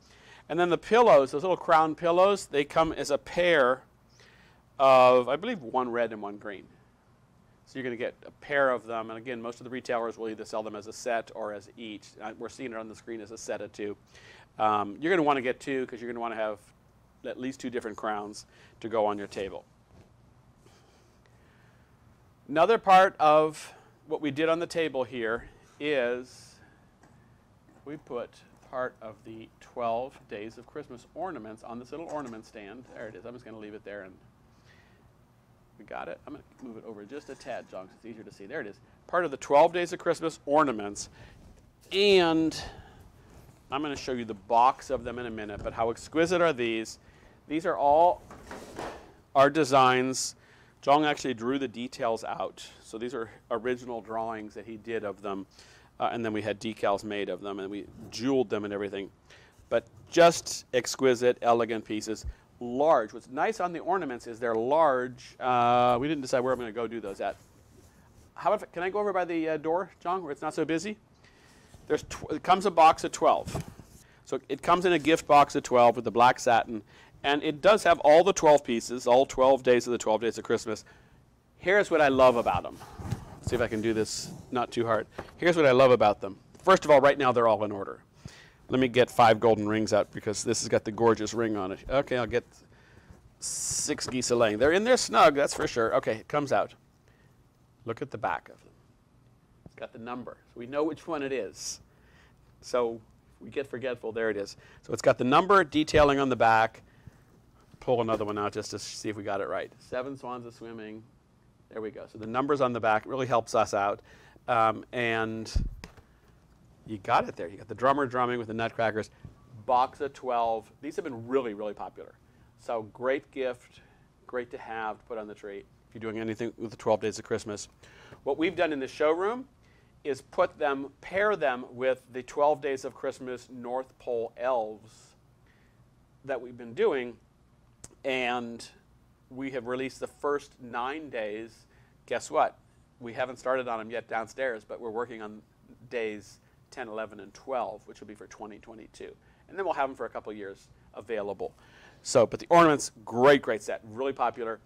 and then the pillows, those little crown pillows, they come as a pair of, I believe, 1 red and 1 green. So you're going to get a pair of them. And again, most of the retailers will either sell them as a set or as each. We're seeing it on the screen as a set of 2. You're going to want to get 2 because you're going to want to have at least 2 different crowns to go on your table. Another part of what we did on the table here is we put part of the 12 Days of Christmas ornaments on this little ornament stand. There it is. I'm just going to leave it there. And we got it. I'm going to move it over just a tad, John, so it's easier to see. There it is. Part of the 12 Days of Christmas ornaments. And I'm going to show you the box of them in a minute, but how exquisite are these? These are all our designs. John actually drew the details out. So these are original drawings that he did of them. And then we had decals made of them, and we jeweled them and everything. But just exquisite, elegant pieces. Large. What's nice on the ornaments is they're large. We didn't decide where I'm going to go do those at. How about, can I go over by the door, John, where it's not so busy? It comes a box of 12. So it comes in a gift box of 12 with the black satin. And it does have all the 12 pieces, all 12 days of the 12 Days of Christmas. Here's what I love about them. Let's see if I can do this not too hard. Here's what I love about them. First of all, right now they're all in order. Let me get 5 golden rings out because this has got the gorgeous ring on it. Okay, I'll get 6 geese a laying. They're in there snug, that's for sure. Okay, it comes out. Look at the back of them. It's got the number, so we know which one it is. So if we get forgetful, there it is. So it's got the number detailing on the back. Pull another one out just to see if we got it right. 7 swans a swimming. There we go. So the numbers on the back really helps us out. And you got it there. You got the drummer drumming with the nutcrackers. Box of 12. These have been really, really popular. So great gift, great to have to put on the tree if you're doing anything with the 12 Days of Christmas. What we've done in the showroom is pair them with the 12 Days of Christmas North Pole elves that we've been doing. And we have released the first 9 days. Guess what? We haven't started on them yet downstairs, but we're working on days 10, 11, and 12, which will be for 2022. And then we'll have them for a couple years available. So, but the ornaments, great, great set, really popular.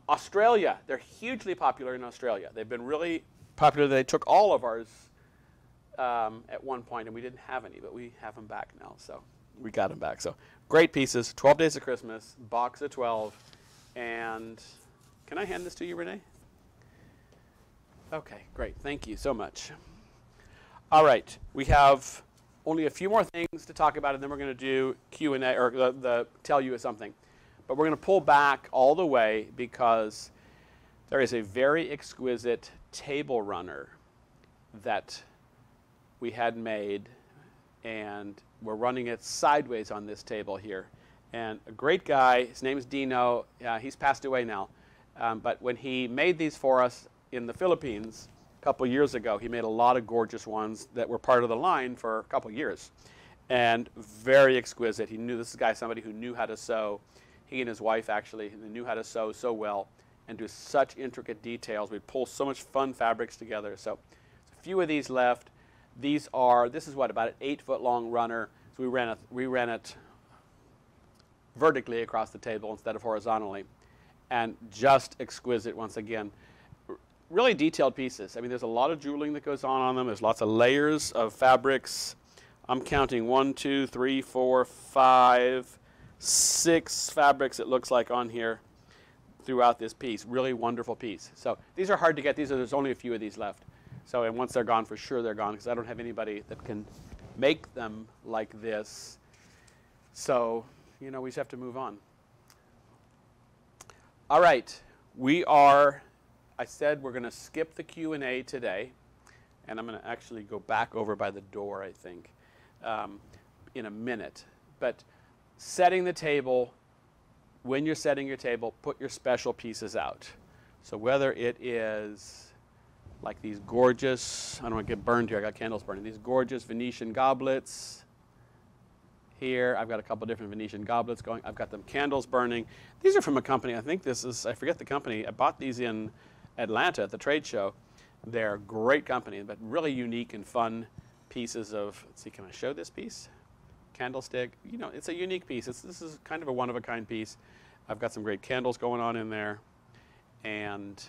Australia, they're hugely popular in Australia. They've been really popular. They took all of ours at one point, and we didn't have any, but we have them back now. So we got them back. So great pieces, 12 Days of Christmas, box of 12. And can I hand this to you, Renee? Okay, great. Thank you so much. All right, we have only a few more things to talk about, and then we're going to do Q&A, or tell you something. But we're going to pull back all the way because there is a very exquisite table runner that we had made, and we're running it sideways on this table here. And a great guy, his name is Dino. He's passed away now. But when he made these for us in the Philippines a couple years ago, he made a lot of gorgeous ones that were part of the line for a couple years. And very exquisite. He knew this guy, somebody who knew how to sew. He and his wife actually knew how to sew so well and do such intricate details. We'd pull so much fun fabrics together. So a few of these left. This is what, about an 8-foot long runner. So we ran it vertically across the table instead of horizontally, and just exquisite once again. Really detailed pieces. I mean, there's a lot of jeweling that goes on them. There's lots of layers of fabrics. I'm counting 1, 2, 3, 4, 5, 6 fabrics it looks like on here throughout this piece. Really wonderful piece. So these are hard to get. There's only a few of these left. So, and once they're gone, for sure they're gone, because I don't have anybody that can make them like this. So, you know, we just have to move on. All right, I said we're going to skip the Q&A today, and I'm going to actually go back over by the door, I think, in a minute. But setting the table, when you're setting your table, put your special pieces out. So whether it is like these gorgeous, I don't want to get burned here, I got candles burning, these gorgeous Venetian goblets. Here, I've got a couple different Venetian goblets going. I've got them candles burning. These are from a company, I think this is, I forget the company. I bought these in Atlanta at the trade show. They're a great company, but really unique and fun pieces of, let's see, can I show this piece? Candlestick, you know, it's a unique piece. This is kind of a one-of-a-kind piece. I've got some great candles going on in there, and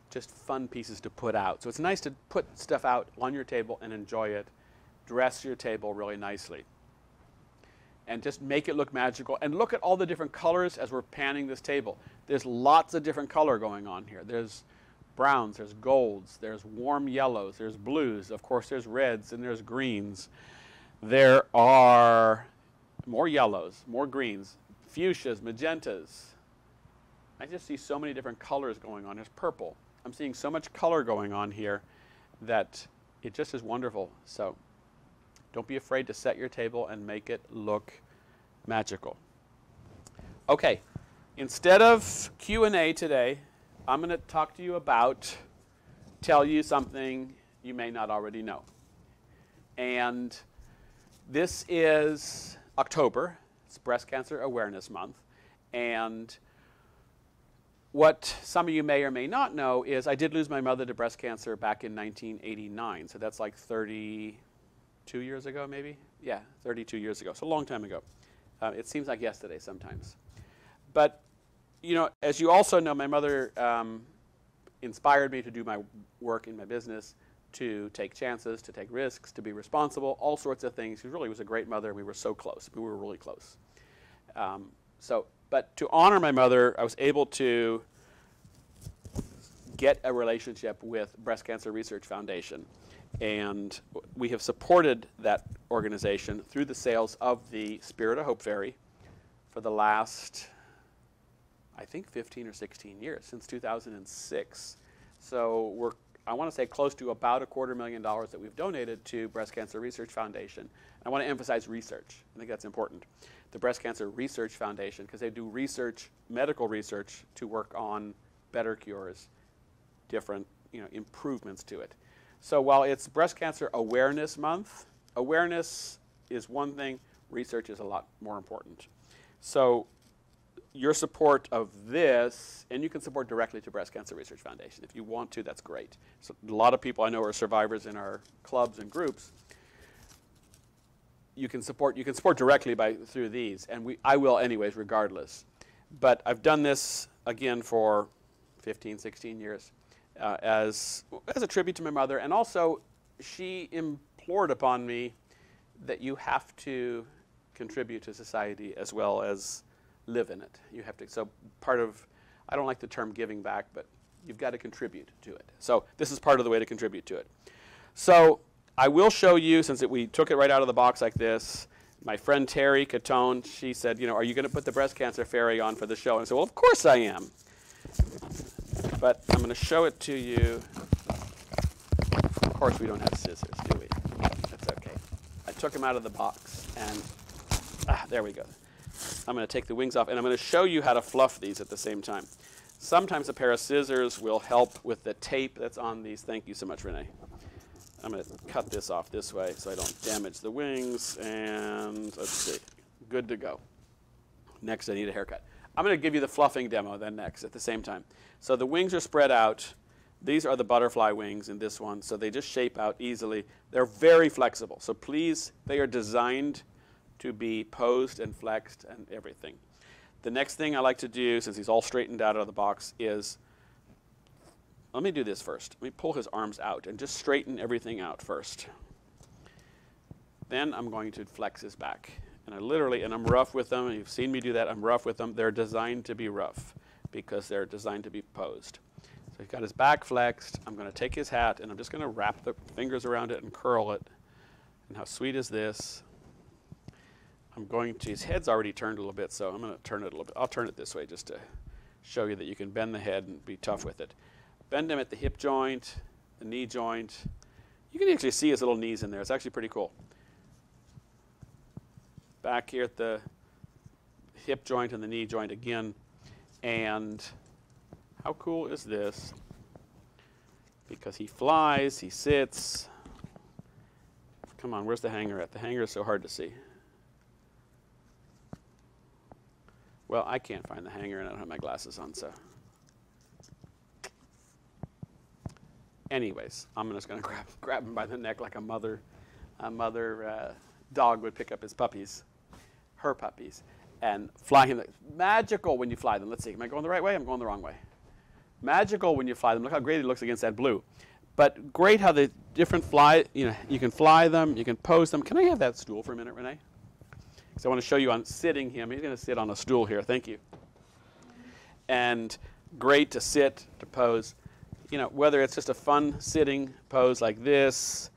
just fun pieces to put out. So it's nice to put stuff out on your table and enjoy it. Dress your table really nicely. And just make it look magical. And look at all the different colors as we're panning this table. There's lots of different color going on here. There's browns, there's golds, there's warm yellows, there's blues, of course there's reds, and there's greens. There are more yellows, more greens, fuchsias, magentas. I just see so many different colors going on. There's purple. I'm seeing so much color going on here that it just is wonderful. So don't be afraid to set your table and make it look magical. Okay, instead of Q&A today, I'm going to talk to you about, tell you something you may not already know. And this is October. It's Breast Cancer Awareness Month. And what some of you may or may not know is I did lose my mother to breast cancer back in 1989. So that's like 32 years ago, maybe? Yeah, 32 years ago. So a long time ago. It seems like yesterday sometimes. But, you know, as you also know, my mother inspired me to do my work in my business, to take chances, to take risks, to be responsible, all sorts of things. She really was a great mother. We were so close. We were really close. But to honor my mother, I was able to get a relationship with Breast Cancer Research Foundation. And we have supported that organization through the sales of the Spirit of Hope Fairy for the last, I think, 15 or 16 years, since 2006. So I want to say close to about $250,000 that we've donated to Breast Cancer Research Foundation. And I want to emphasize research. I think that's important. The Breast Cancer Research Foundation, because they do research, medical research, to work on better cures, different improvements to it. So while it's Breast Cancer Awareness Month, awareness is one thing, research is a lot more important. So your support of this, and you can support directly to Breast Cancer Research Foundation. If you want to, that's great. So a lot of people I know are survivors in our clubs and groups. You can support directly through these, and I will anyways, regardless. But I've done this, again, for 15, 16 years. As a tribute to my mother, and also she implored upon me that you have to contribute to society as well as live in it. You have to. So part of, I don't like the term giving back, but you've got to contribute to it. So this is part of the way to contribute to it. So I will show you, since we took it right out of the box like this. My friend Terry Catone, she said, are you going to put the breast cancer fairy on for the show? And I said, well, of course I am. But I'm going to show it to you. Of course, we don't have scissors, do we? That's okay. I took them out of the box, and there we go. I'm going to take the wings off, and I'm going to show you how to fluff these at the same time. Sometimes a pair of scissors will help with the tape that's on these. Thank you so much, Renee. I'm going to cut this off this way so I don't damage the wings, and let's see. Good to go. Next, I need a haircut. I'm going to give you the fluffing demo then next at the same time. So the wings are spread out. These are the butterfly wings in this one, so they just shape out easily. They're very flexible, so please, they are designed to be posed and flexed and everything. The next thing I like to do, since he's all straightened out of the box, is, let me do this first. Let me pull his arms out and just straighten everything out first. Then I'm going to flex his back. And I'm rough with them, and you've seen me do that, I'm rough with them. They're designed to be rough because they're designed to be posed. So he's got his back flexed. I'm going to take his hat, and I'm just going to wrap the fingers around it and curl it. And how sweet is this? His head's already turned a little bit, so I'm going to turn it a little bit. I'll turn it this way just to show you that you can bend the head and be tough with it. Bend him at the hip joint, the knee joint. You can actually see his little knees in there. It's actually pretty cool. Back here at the hip joint and the knee joint again. And how cool is this? Because he flies, he sits. Come on, where's the hanger at? The hanger is so hard to see. Well, I can't find the hanger, and I don't have my glasses on, so. Anyways, I'm just going to grab him by the neck like a mother dog would pick up his puppies. Her puppies, and fly him. Magical when you fly them. Let's see, am I going the right way? I'm going the wrong way. Magical when you fly them. Look how great he looks against that blue. But great how the different you can fly them, you can pose them. Can I have that stool for a minute, Renee? Because I want to show you on sitting him. He's going to sit on a stool here. Thank you. And great to sit, to pose. Whether it's just a fun sitting pose like this.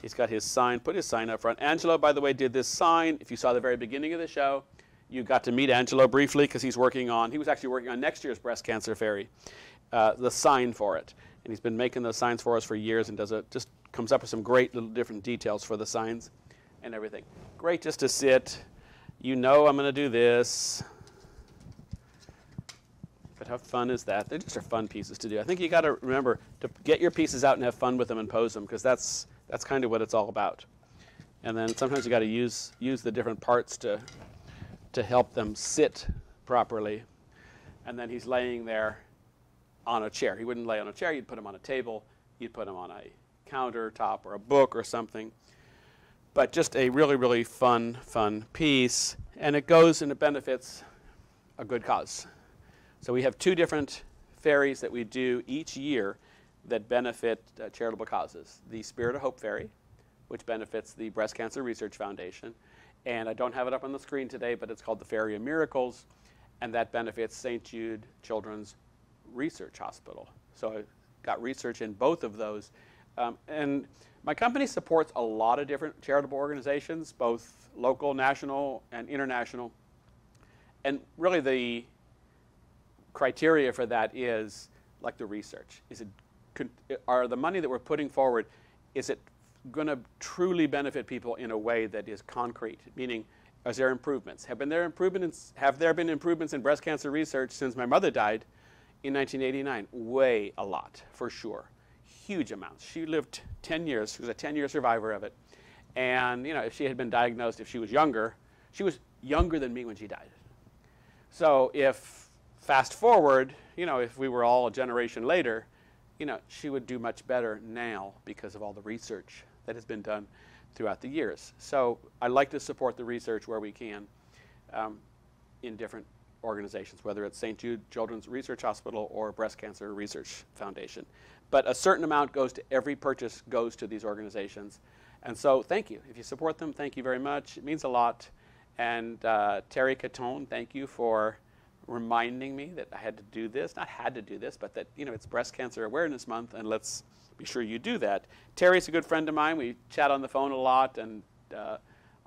He's got his sign, put his sign up front. Angelo, by the way, did this sign. If you saw the very beginning of the show, you got to meet Angelo briefly because he was actually working on next year's breast cancer fairy, the sign for it. And he's been making those signs for us for years and just comes up with some great little different details for the signs and everything. Great just to sit. I'm going to do this. But how fun is that? They just are fun pieces to do. I think you got to remember to get your pieces out and have fun with them and pose them because that's kind of what it's all about. And then sometimes you got to use the different parts to help them sit properly. And then he's laying there on a chair. He wouldn't lay on a chair. You'd put him on a table. You'd put him on a countertop or a book or something. But just a really, really fun piece. And it goes and it benefits a good cause. So we have two different fairies that we do each year that benefit charitable causes. The Spirit of Hope Fairy, which benefits the Breast Cancer Research Foundation. And I don't have it up on the screen today, but it's called the Fairy of Miracles, and that benefits St. Jude Children's Research Hospital. So I got research in both of those. And my company supports a lot of different charitable organizations, both local, national, and international. And really the criteria for that is like the research. Are the money that we're putting forward, is it going to truly benefit people in a way that is concrete? Meaning, is there improvements? Have there been improvements in breast cancer research since my mother died in 1989? Way a lot, for sure. Huge amounts. She lived 10 years. She was a 10-year survivor of it. And you know, if she had been diagnosed, if she was younger than me when she died. So if fast forward, you know, if we were all a generation later, you know, she would do much better now because of all the research that has been done throughout the years. So I like to support the research where we can in different organizations, whether it's St. Jude Children's Research Hospital or Breast Cancer Research Foundation. But a certain amount goes to, every purchase goes to these organizations. And so thank you. If you support them, thank you very much. It means a lot. And Terry Catone, thank you for reminding me that I had to do this. Not had to do this, but that, you know, it's Breast Cancer Awareness Month, and let's be sure you do that. Terry's a good friend of mine. We chat on the phone a lot and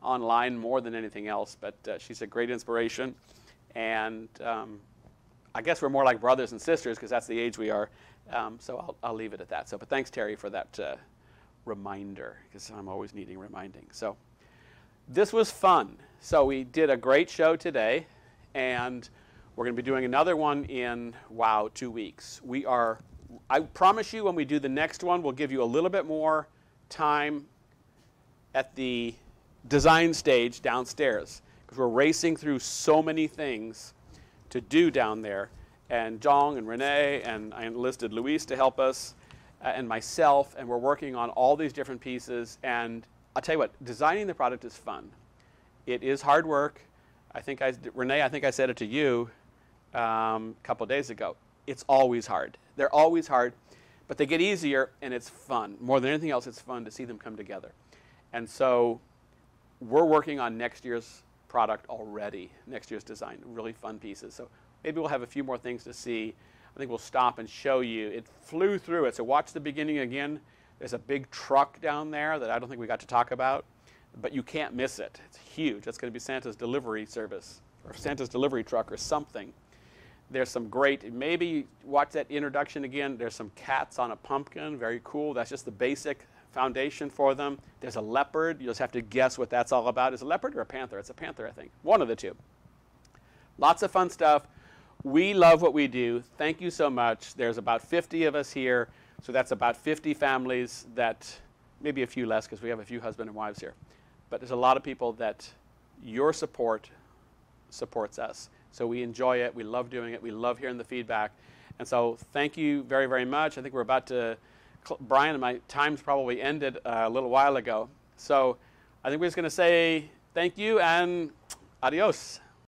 online more than anything else, but she's a great inspiration. And I guess we're more like brothers and sisters because that's the age we are. So I'll leave it at that. So, but thanks, Terry, for that reminder, because I'm always needing reminding. So this was fun. So we did a great show today, and we're going to be doing another one in, wow, 2 weeks. I promise you when we do the next one, we'll give you a little bit more time at the design stage downstairs, because we're racing through so many things to do down there. And Jong and Renee, and I enlisted Luis to help us, and myself, and we're working on all these different pieces. And I'll tell you what, designing the product is fun. It is hard work. Renee, I think I said it to you a couple of days ago. It's always hard. They're always hard, but they get easier, and it's fun. More than anything else, it's fun to see them come together. And so we're working on next year's product already, next year's design, really fun pieces. So maybe we'll have a few more things to see. I think we'll stop and show you. It flew through it, so watch the beginning again. There's a big truck down there that I don't think we got to talk about, but you can't miss it. It's huge. That's going to be Santa's delivery service, or Santa's delivery truck or something. There's some great, maybe watch that introduction again. There's some cats on a pumpkin, very cool. That's just the basic foundation for them. There's a leopard. You just have to guess what that's all about. Is it a leopard or a panther? It's a panther, I think. One of the two. Lots of fun stuff. We love what we do. Thank you so much. There's about 50 of us here, so that's about 50 families that, maybe a few less because we have a few husband and wives here. But there's a lot of people that your support supports us. So we enjoy it. We love doing it. We love hearing the feedback. And so thank you very, very much. I think we're about to, Brian, my time's probably ended a little while ago. So I think we're just going to say thank you and adios.